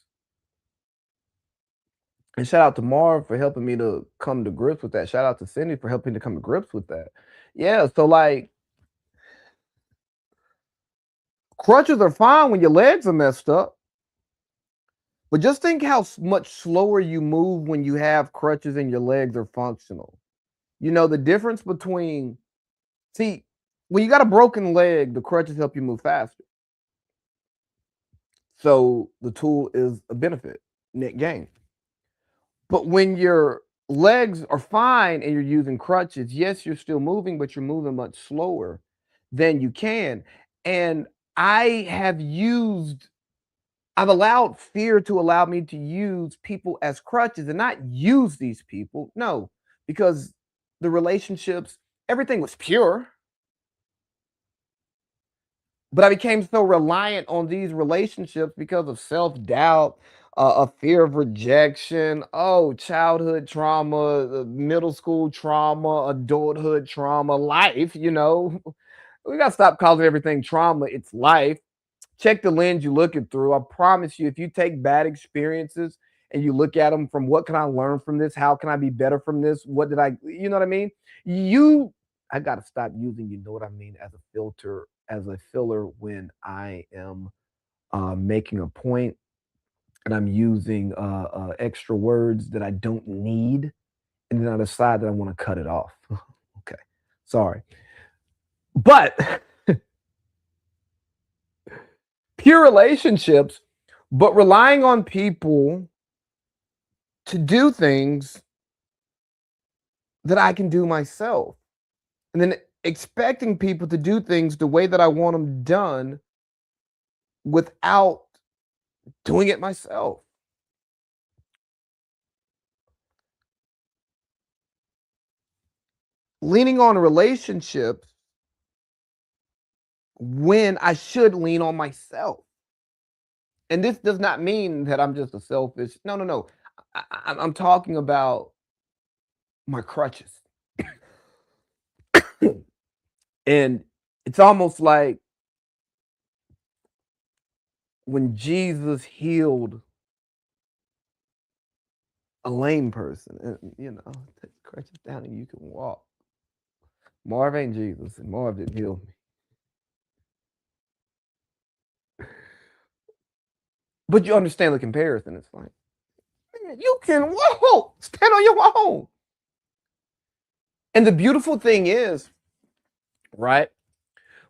And shout out to Marv for helping me to come to grips with that. Shout out to Cindy for helping to come to grips with that. Yeah, so like crutches are fine when your legs are messed up. But just think how much slower you move when you have crutches and your legs are functional. The difference between see, when you got a broken leg, the crutches help you move faster. So the tool is a benefit, net gain. But when your legs are fine and you're using crutches, yes, you're still moving, but you're moving much slower than you can. And I have used, I've allowed fear to allow me to use people as crutches and not use these people. No, because the relationships, everything was pure. But I became so reliant on these relationships because of self-doubt, a fear of rejection, childhood trauma, middle school trauma, adulthood trauma, life. We gotta stop calling everything trauma, it's life. Check the lens you're looking through. I promise you, if you take bad experiences and you look at them from what can I learn from this? How can I be better from this? What did you know what I mean? I got to stop using, you know what I mean, as a filter, as a filler when I am making a point and I'm using extra words that I don't need. And then I decide that I want to cut it off. Okay. Sorry. But pure relationships, but relying on people to do things that I can do myself. And then expecting people to do things the way that I want them done without doing it myself. Leaning on relationships when I should lean on myself. And this does not mean that I'm just a selfish. No, no, no. I'm talking about my crutches. And it's almost like when Jesus healed a lame person, and take the crutches down and you can walk. Marv ain't Jesus, and Marv didn't heal me. But you understand the comparison. It's like, man, you can walk, stand on your own. And the beautiful thing is, right,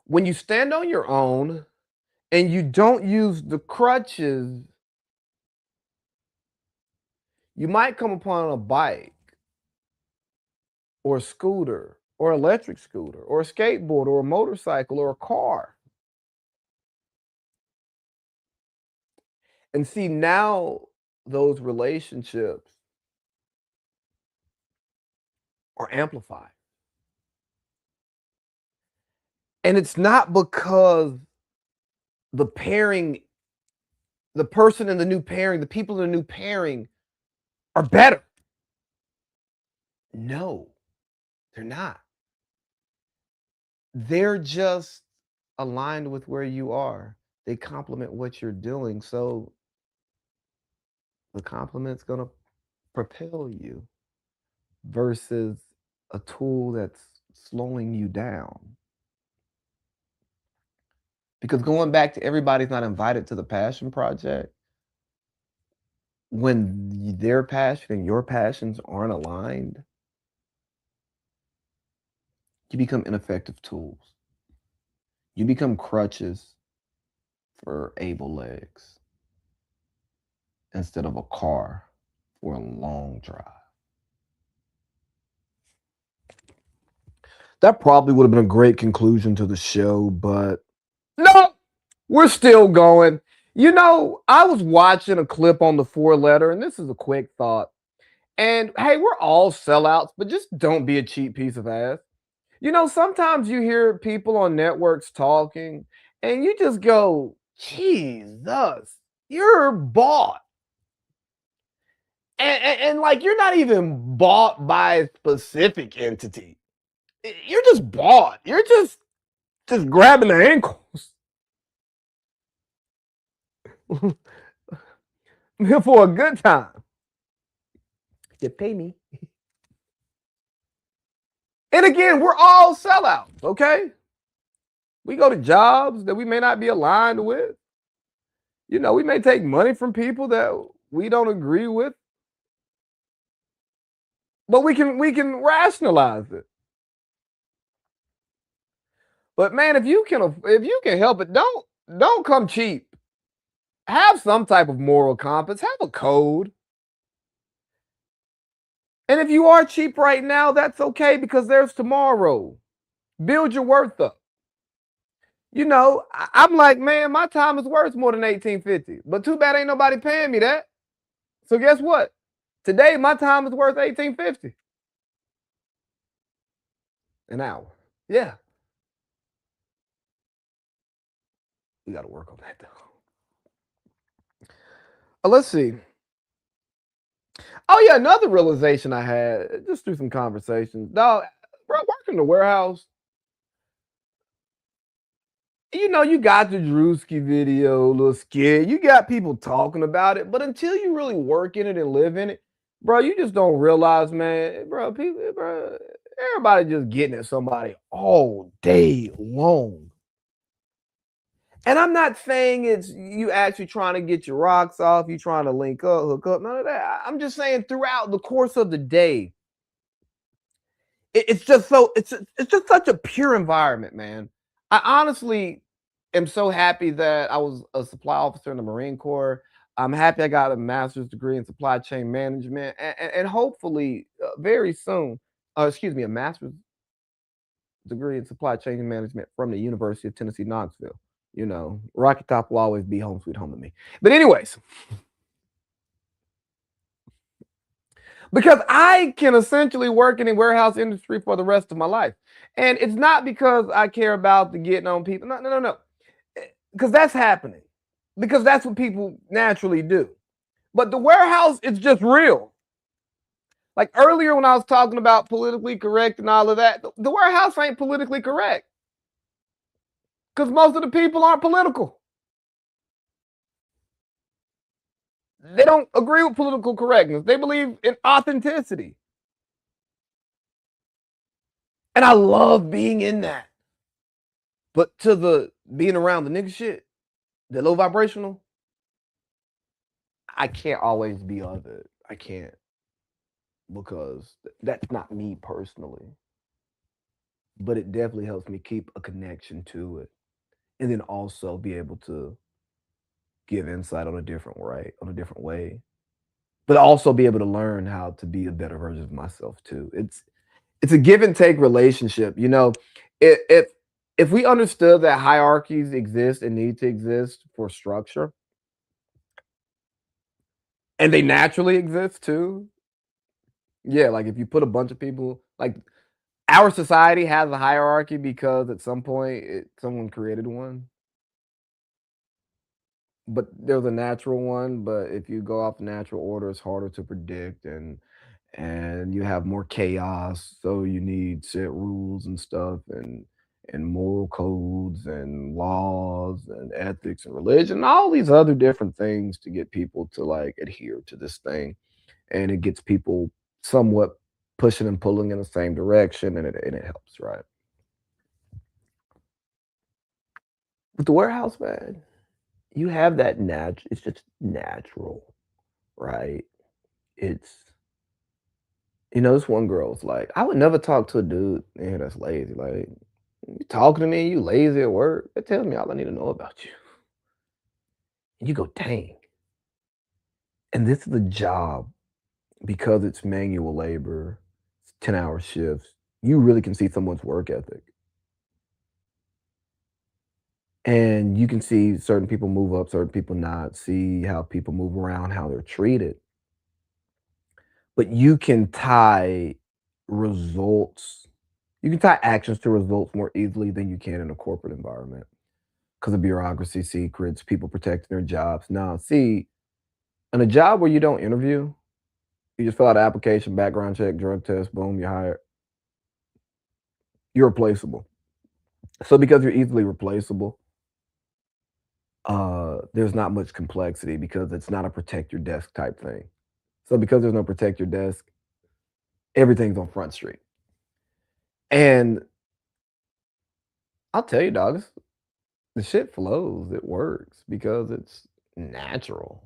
when you stand on your own and you don't use the crutches, you might come upon a bike or a scooter or electric scooter or a skateboard or a motorcycle or a car. And see, now those relationships are amplified. And it's not because the pairing, the person in the new pairing, the people in the new pairing are better. No, they're not. They're just aligned with where you are. They complement what you're doing. So the compliment's going to propel you versus a tool that's slowing you down. Because going back to everybody's not invited to the passion project, when their passion and your passions aren't aligned, you become ineffective tools. You become crutches for able legs instead of a car for a long drive. That probably would have been a great conclusion to the show, but no, we're still going. I was watching a clip on the four letter, and this is a quick thought. And hey, we're all sellouts, but just don't be a cheap piece of ass. Sometimes you hear people on networks talking, and you just go, Jesus, you're bought. And like, you're not even bought by a specific entity. You're just bought. You're just grabbing the ankles for a good time. You pay me. And again, we're all sellouts, okay? We go to jobs that we may not be aligned with. We may take money from people that we don't agree with, but we can rationalize it. But man, if you can help it, don't come cheap. Have some type of moral compass. Have a code. And if you are cheap right now, that's okay because there's tomorrow. Build your worth up. I'm like, man, my time is worth more than 1850. But too bad ain't nobody paying me that. So guess what? Today my time is worth 1850 an hour. Yeah, we got to work on that though. Let's see. Oh yeah, another realization I had just through some conversations. Dog, bro, working in the warehouse, you got the Drewski video, little skit. You got people talking about it, but until you really work in it and live in it, bro, you just don't realize, man, bro, everybody just getting at somebody all day long. And I'm not saying it's you actually trying to get your rocks off, you trying to link up, hook up, none of that. I'm just saying throughout the course of the day, it's just it's just such a pure environment, man. I honestly am so happy that I was a supply officer in the Marine Corps. I'm happy I got a master's degree in supply chain management, and hopefully very soon, excuse me, a master's degree in supply chain management from the University of Tennessee, Knoxville. Rocky Top will always be home sweet home to me. But anyways, because I can essentially work in the warehouse industry for the rest of my life. And it's not because I care about the getting on people. No, no, no, no. Because that's happening. Because that's what people naturally do. But the warehouse is just real. Like earlier when I was talking about politically correct and all of that, the warehouse ain't politically correct. Because most of the people aren't political. They don't agree with political correctness. They believe in authenticity. And I love being in that. But to the being around the nigga shit, the low vibrational, I can't always be of it. I can't because that's not me personally. But it definitely helps me keep a connection to it. And then also be able to give insight on a different way. But also be able to learn how to be a better version of myself too. It's a give and take relationship. If if we understood that hierarchies exist and need to exist for structure, and they naturally exist too. Yeah, like if you put a bunch of people, like our society has a hierarchy because at some point someone created one, but there's a natural one. But if you go off the natural order, it's harder to predict, and you have more chaos. So you need set rules and stuff, and moral codes and laws and ethics and religion, and all these other different things to get people to like adhere to this thing, and it gets people somewhat. pushing and pulling in the same direction, and it helps, right? With the warehouse, man, you have that it's just natural, right? It's this one girl's like, "I would never talk to a dude in here that's lazy." Like, "You talking to me, you lazy at work? That tells me all I need to know about you." And you go, "Dang." And this is a job because it's manual labor, it's 10-hour shifts. You really can see someone's work ethic. And you can see certain people move up, certain people not, see how people move around, how they're treated. But results you can tie actions to results more easily than you can in a corporate environment because of bureaucracy, secrets, people protecting their jobs. Now, see, in a job where you don't interview, you just fill out an application, background check, drug test, boom, you're hired. You're replaceable. So because you're easily replaceable, there's not much complexity because it's not a protect your desk type thing. So because there's no protect your desk, everything's on Front Street. And I'll tell you, dog, the shit flows. It works because it's natural,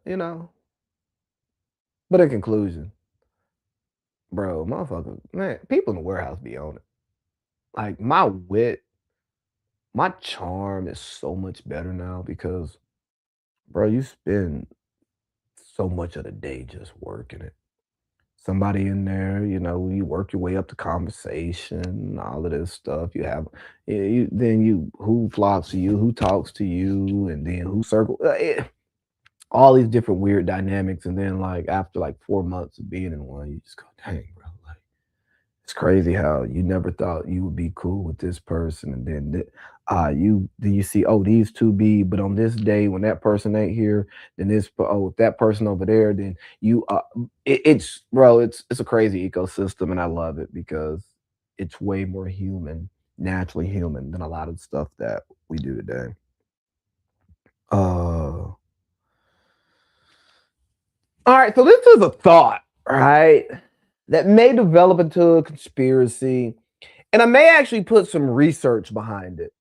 you know? But in conclusion, bro, motherfucker, man, people in the warehouse be on it. Like my charm is so much better now because, bro, you spend so much of the day just working it. Somebody in there, you work your way up to conversation, all of this stuff. You have, then who flocks to you, who talks to you, and then who circle. All these different weird dynamics, and then like after like 4 months of being in one, you just go, dang, bro, like it's crazy how you never thought you would be cool with this person, and then you see, oh, these two be, but on this day when that person ain't here, then oh, if that person over there, then it's bro, it's a crazy ecosystem, and I love it because it's way more human, naturally human than a lot of stuff that we do today. All right, so this is a thought, right, that may develop into a conspiracy, and I may actually put some research behind it.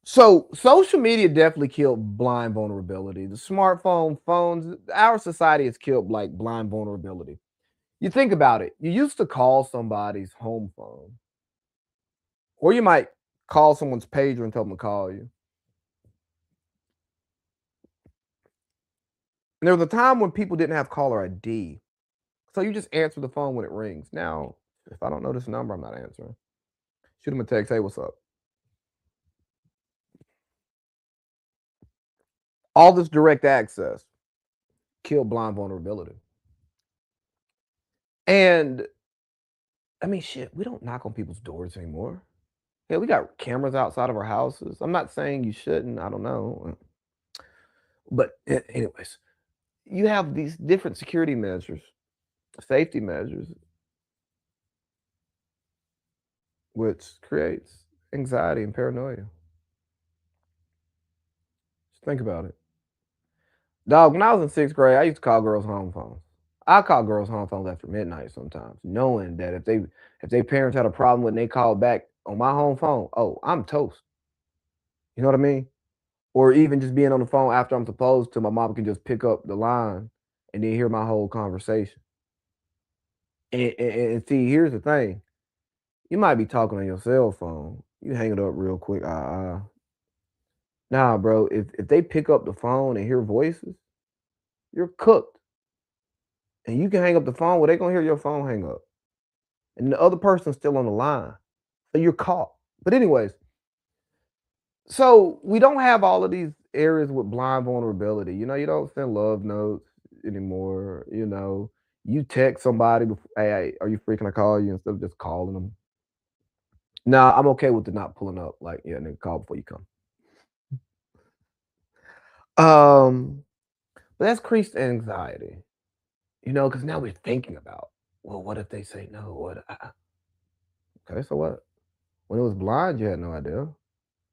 So, social media definitely killed blind vulnerability. The smartphone, phones, our society has killed like blind vulnerability. You think about it, you used to call somebody's home phone, or you might call someone's pager and tell them to call you. And there was a time when people didn't have caller ID. So you just answer the phone when it rings. Now, if I don't know this number, I'm not answering. Shoot them a text, hey, what's up? All this direct access killed blind vulnerability. And I mean, shit, we don't knock on people's doors anymore. Yeah, we got cameras outside of our houses. I'm not saying you shouldn't. I don't know. But, anyways, you have these different security measures, safety measures, which creates anxiety and paranoia. Just think about it. Dog, when I was in sixth grade, I used to call girls home phones. I call girls home phones after midnight sometimes, knowing that if they parents had a problem when they called back on my home phone, oh, I'm toast. You know what I mean? Or even just being on the phone after I'm supposed to, my mom can just pick up the line and then hear my whole conversation. And see, here's the thing: you might be talking on your cell phone, you hang it up real quick. Nah, bro. If they pick up the phone and hear voices, you're cooked. And you can hang up the phone, well, they gonna hear your phone hang up. And the other person's still on the line. So you're caught. But anyways, so we don't have all of these areas with blind vulnerability. You don't send love notes anymore. You text somebody, hey, are you free? Can I call you instead of just calling them? Nah, I'm okay with the not pulling up. Like, yeah, nigga, call before you come. Um, but that's increased anxiety, because now we're thinking about, well, what if they say no? Okay, so what? When it was blind, you had no idea.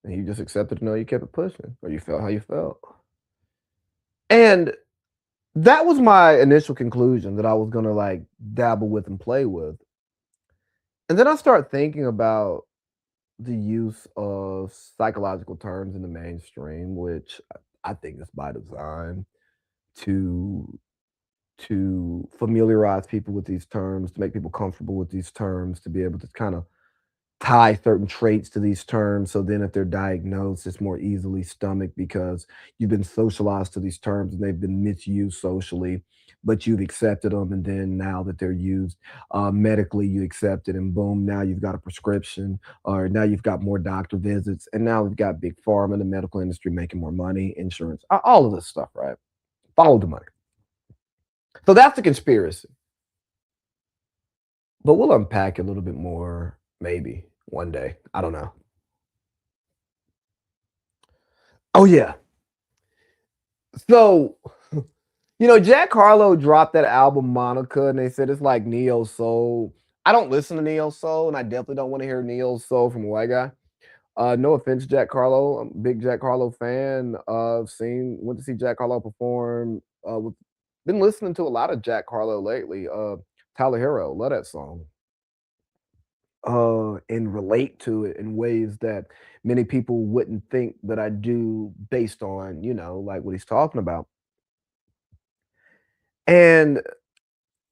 And you just accepted no, you kept it pushing, or you felt how you felt. And That was my initial conclusion that I was gonna, like, dabble with and play with, and then I start thinking about the use of psychological terms in the mainstream, which I think is by design to familiarize people with these terms, to make people comfortable with these terms, to be able to kinda tie certain traits to these terms. So then if they're diagnosed, it's more easily stomached because you've been socialized to these terms and they've been misused socially, but you've accepted them. And then now that they're used medically, you accept it, and boom, now you've got a prescription, or now you've got more doctor visits, and now we've got big pharma, the medical industry making more money, insurance, all of this stuff, right? Follow the money. So that's the conspiracy. But we'll unpack it a little bit more maybe one day. I don't know. Oh yeah. So, Jack Harlow dropped that album Monica, and they said it's like neo soul. I don't listen to neo soul, and I definitely don't want to hear neo soul from a white guy. No offense, Jack Harlow. I'm a big Jack Harlow fan. Went to see Jack Harlow perform. Been listening to a lot of Jack Harlow lately. Tyler Hero, love that song. And relate to it in ways that many people wouldn't think that I do based on, like what he's talking about. And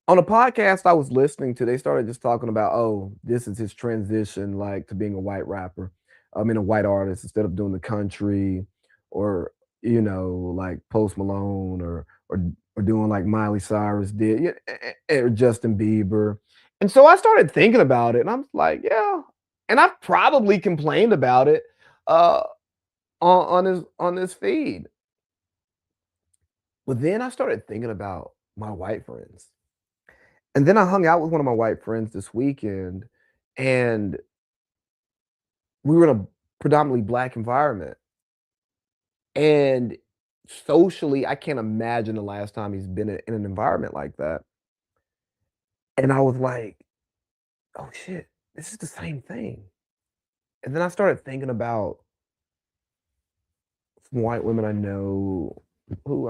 on a podcast I was listening to, they started just talking about, oh, this is his transition, like to being a white rapper. I mean, a white artist instead of doing the country or, like Post Malone or doing like Miley Cyrus did, yeah, or Justin Bieber. And so I started thinking about it, and I'm like, yeah. And I've probably complained about it uh, on this feed. But then I started thinking about my white friends. And then I hung out with one of my white friends this weekend, and we were in a predominantly black environment. And socially, I can't imagine the last time he's been in an environment like that. And I was like, oh shit, this is the same thing. And then I started thinking about some white women I know who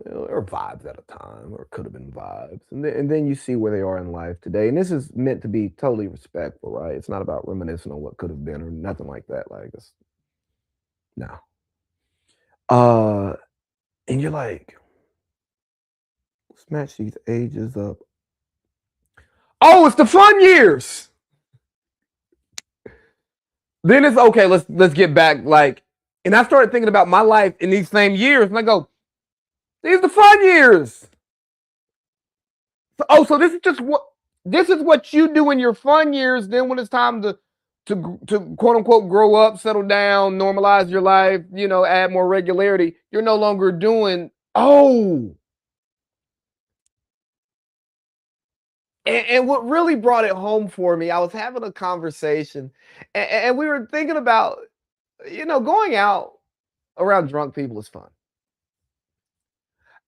or vibes at a time, or could have been vibes. And then you see where they are in life today. And this is meant to be totally respectful, right? It's not about reminiscing on what could have been or nothing like that. Like, it's no. Uh, and you're like, let's match these ages up. Oh, it's the fun years. Then it's okay. Let's get back. Like, and I started thinking about my life in these same years, and I go, these are the fun years. So this is what you do in your fun years. Then when it's time to quote unquote grow up, settle down, normalize your life, add more regularity, you're no longer doing. Oh, and what really brought it home for me, I was having a conversation, and we were thinking about going out around drunk people is fun,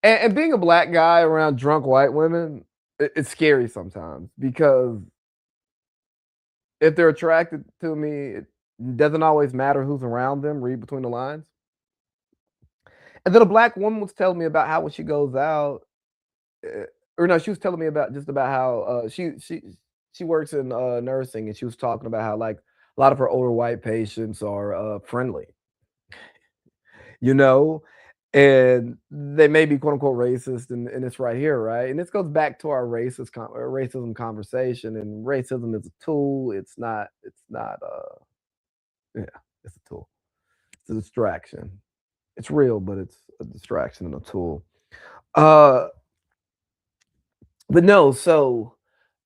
and being a black guy around drunk white women, it's scary sometimes because if they're attracted to me, it doesn't always matter who's around them, read between the lines. And then a black woman was telling me about how when she goes out, eh, or no, she was telling me about how, she works in, nursing, and she was talking about how, like, a lot of her older white patients are, friendly, you know? And they may be quote unquote racist, and it's right here, right? And this goes back to our racism conversation, and racism is a tool. It's not, yeah, it's a tool. It's a distraction. It's real, but it's a distraction and a tool. Uh, but no, so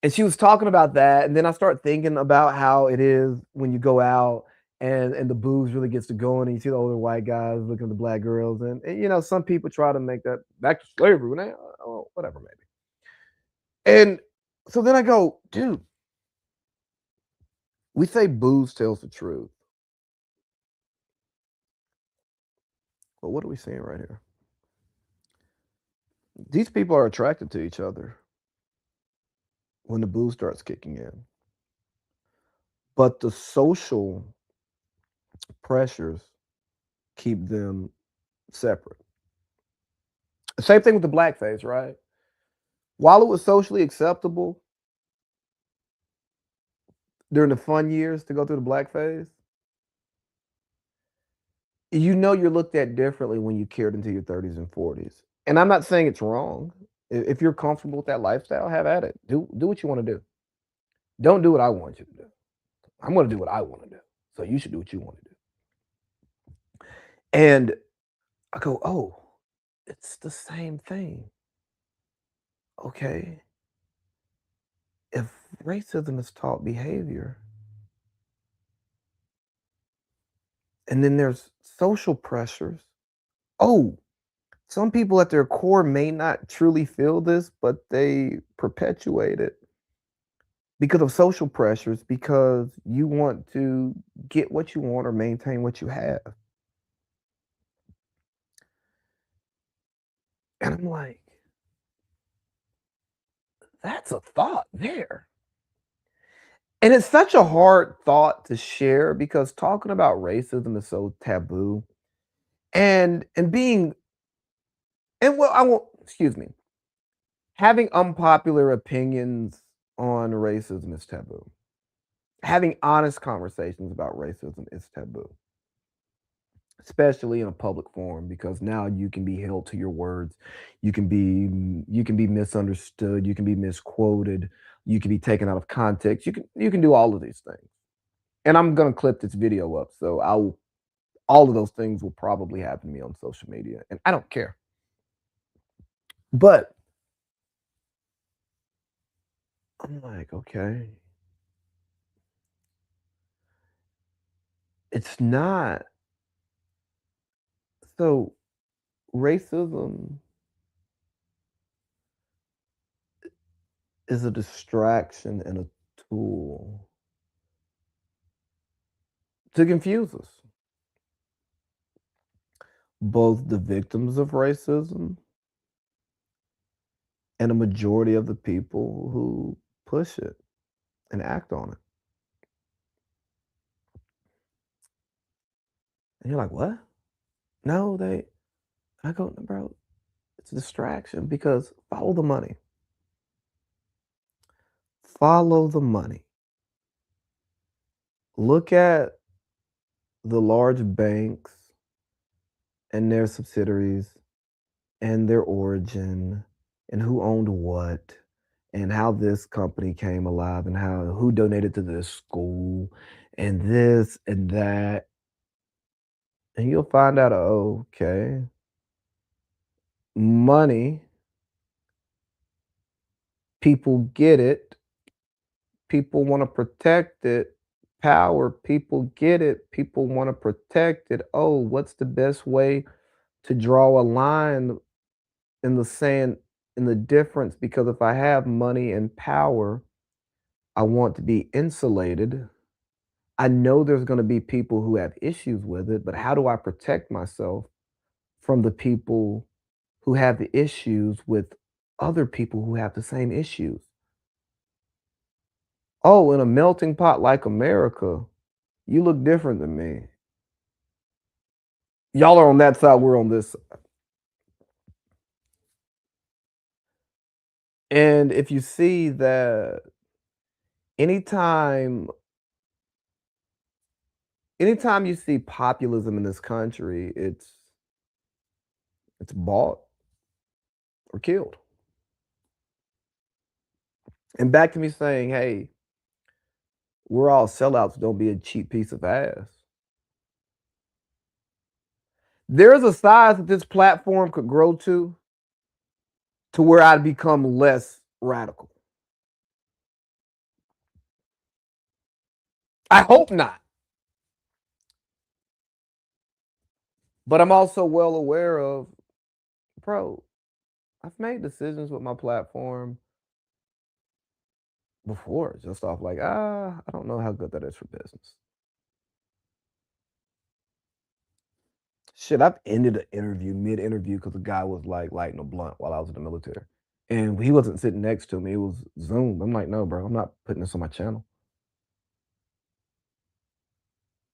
and she was talking about that, and then I start thinking about how it is when you go out and the booze really gets to going, and you see the older white guys looking at the black girls, and some people try to make that back to slavery when oh, whatever, maybe. And so then I go, dude, we say booze tells the truth, but what are we seeing right here? These people are attracted to each other when the booze starts kicking in. But the social pressures keep them separate. Same thing with the blackface, right? While it was socially acceptable during the fun years to go through the blackface, you know you're looked at differently when you carried into your 30s and 40s. And I'm not saying it's wrong. If you're comfortable with that lifestyle, have at it. Do what you want to do. Don't do what I want you to do. I'm going to do what I want to do. So you should do what you want to do. And I go, oh, it's the same thing. Okay. If racism is taught behavior, and then there's social pressures. Oh, some people at their core may not truly feel this, but they perpetuate it because of social pressures, because you want to get what you want or maintain what you have. And I'm like, that's a thought there. And it's such a hard thought to share because talking about racism is so taboo. And being and well, I won't excuse me. Having unpopular opinions on racism is taboo. Having honest conversations about racism is taboo, especially in a public forum, because now you can be held to your words. You can be misunderstood, you can be misquoted, you can be taken out of context. You can do all of these things. And I'm gonna clip this video up, so I'll all of those things will probably happen to me on social media, and I don't care. But I'm like, okay, it's not so racism is a distraction and a tool to confuse us, both the victims of racism and a majority of the people who push it and act on it. And you're like, what? No, I go, bro, it's a distraction because follow the money. Follow the money. Look at the large banks and their subsidiaries and their origin and who owned what and how this company came alive and how who donated to this school and this and that. And you'll find out, oh, okay, money, people get it, people want to protect it. Power, people get it, people want to protect it. Oh, what's the best way to draw a line in the sand in the difference? Because if I have money and power, I want to be insulated. I know there's going to be people who have issues with it, but how do I protect myself from the people who have the issues with other people who have the same issues? Oh, in a melting pot like America, you look different than me. Y'all are on that side, we're on this side. And if you see that anytime anytime you see populism in this country, it's bought or killed. And back to me saying, hey, we're all sellouts, don't be a cheap piece of ass. There's a size that this platform could grow to where I'd become less radical. I hope not. But I'm also well aware of, bro, I've made decisions with my platform before, just off like, I don't know how good that is for business. Shit, I've ended an interview mid-interview because the guy was like lighting a blunt while I was in the military. And he wasn't sitting next to me, it was Zoom. I'm like, no, bro, I'm not putting this on my channel.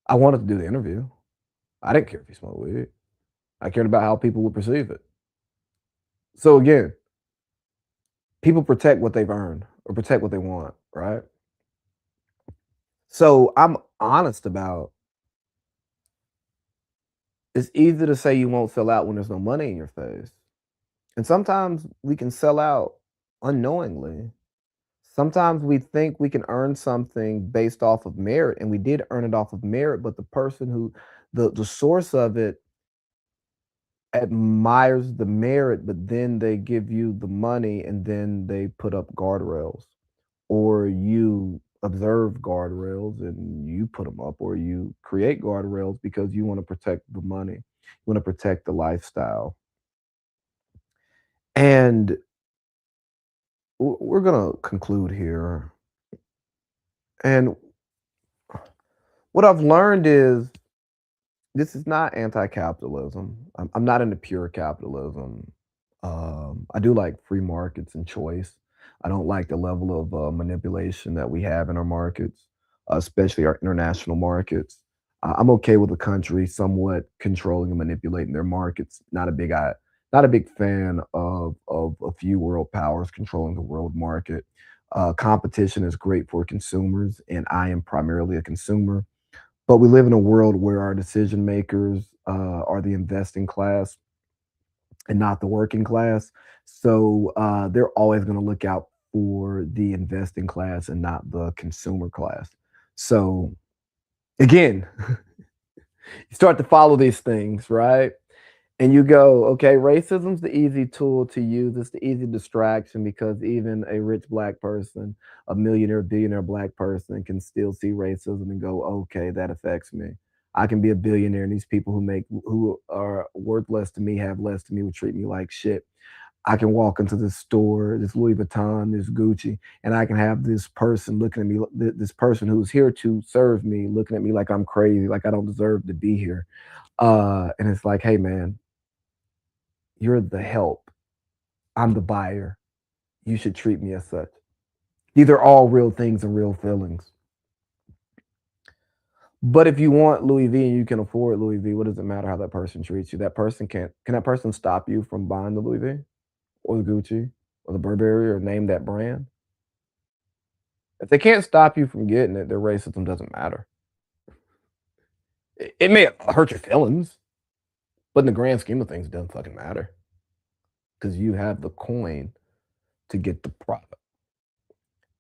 I wanted to do the interview. I didn't care if he smoked weed. I cared about how people would perceive it. So again, people protect what they've earned or protect what they want, right? So I'm honest about it's easy to say you won't sell out when there's no money in your face. And sometimes we can sell out unknowingly. Sometimes we think we can earn something based off of merit, and we did earn it off of merit, but the person who the source of it admires the merit, but then they give you the money and then they put up guardrails, or you observe guardrails and you put them up, or you create guardrails because you want to protect the money, you want to protect the lifestyle. And we're going to conclude here. And what I've learned is this is not anti-capitalism. I'm not into pure capitalism. I do like free markets and choice. I don't like the level of manipulation that we have in our markets, especially our international markets. I'm okay with the country somewhat controlling and manipulating their markets. Not a big fan of a few world powers controlling the world market. Competition is great for consumers, and I am primarily a consumer. But we live in a world where our decision makers are the investing class and not the working class. So they're always going to look out for the investing class and not the consumer class. So again, you start to follow these things, right? And you go, okay, racism's the easy tool to use. It's the easy distraction because even a rich black person, a millionaire, billionaire black person can still see racism and go, okay, that affects me. I can be a billionaire and these people who are worth less to me, have less to me, would treat me like shit. I can walk into this store, this Louis Vuitton, this Gucci, and I can have this person looking at me, this person who's here to serve me, looking at me like I'm crazy, like I don't deserve to be here. And it's like, hey man, you're the help. I'm the buyer. You should treat me as such. These are all real things and real feelings. But if you want Louis V and you can afford Louis V, what does it matter how that person treats you? That person can't. Can that person stop you from buying the Louis V or the Gucci or the Burberry or name that brand? If they can't stop you from getting it, their racism doesn't matter. It may hurt your feelings, but in the grand scheme of things, it doesn't fucking matter because you have the coin to get the product,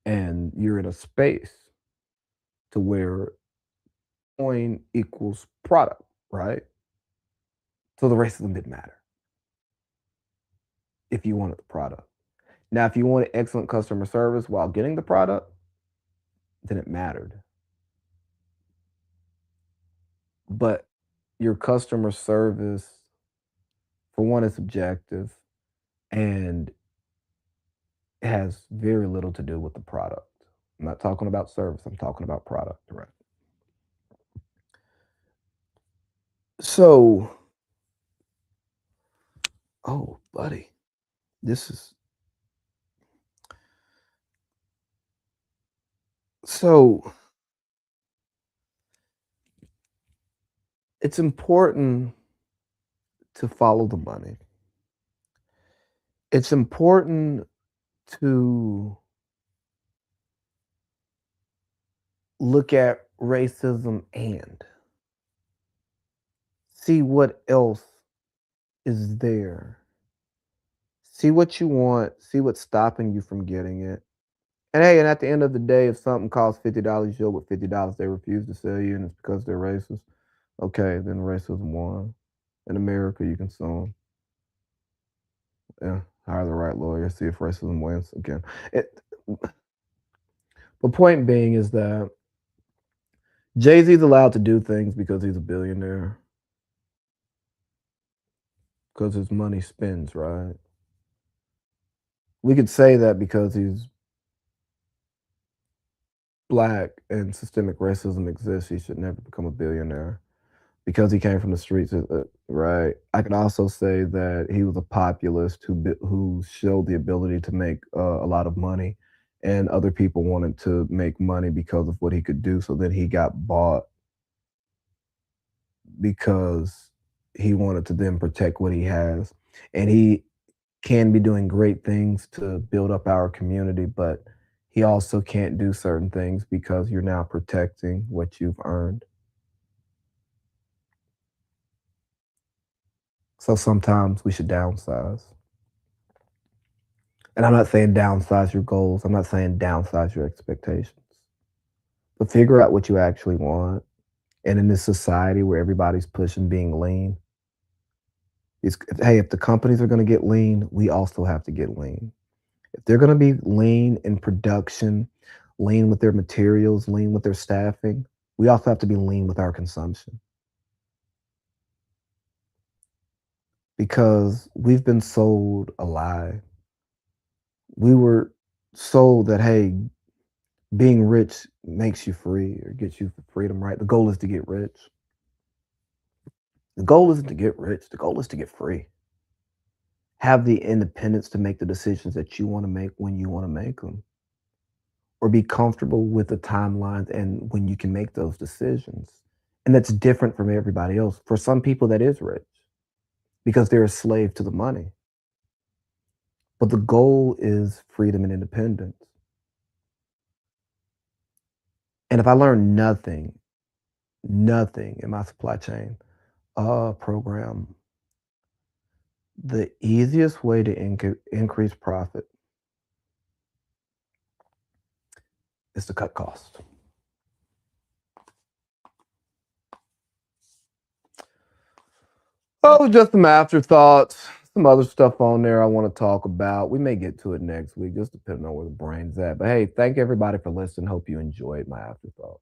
and you're in a space to where coin equals product, right? So the racism didn't matter if you wanted the product. Now, if you wanted excellent customer service while getting the product, then it mattered. But your customer service, for one, is subjective and it has very little to do with the product. I'm not talking about service, I'm talking about product, right? So, oh, buddy, this is so it's important to follow the money. It's important to look at racism and see what else is there. See what you want, see what's stopping you from getting it. And hey, and at the end of the day, if something costs $50, you'll with $50 they refuse to sell you and it's because they're racist. Okay, then racism won. In America, you can sue them. Yeah, hire the right lawyer, see if racism wins again. It, the point being is that Jay Z's allowed to do things because he's a billionaire, because his money spins, right? We could say that because he's black and systemic racism exists, he should never become a billionaire because he came from the streets, right? I could also say that he was a populist who showed the ability to make a lot of money, and other people wanted to make money because of what he could do. So then he got bought because he wanted to then protect what he has. And he can be doing great things to build up our community, but he also can't do certain things because you're now protecting what you've earned. So sometimes we should downsize. And I'm not saying downsize your goals, I'm not saying downsize your expectations, but figure out what you actually want. And in this society where everybody's pushing being lean, it's, hey, if the companies are going to get lean, we also have to get lean. If they're going to be lean in production, lean with their materials, lean with their staffing, we also have to be lean with our consumption because we've been sold a lie. We were sold that, hey, being rich makes you free or gets you freedom, right? The goal is to get rich. The goal isn't to get rich, the goal is to get free. Have the independence to make the decisions that you want to make when you want to make them, or be comfortable with the timelines and when you can make those decisions. And that's different from everybody else. For some people, that is rich because they're a slave to the money. But the goal is freedom and independence. And if I learn nothing in my supply chain program, the easiest way to increase profit is to cut costs. Oh, just some afterthoughts, some other stuff on there I want to talk about. We may get to it next week, just depending on where the brain's at. But hey, thank everybody for listening. Hope you enjoyed my afterthought.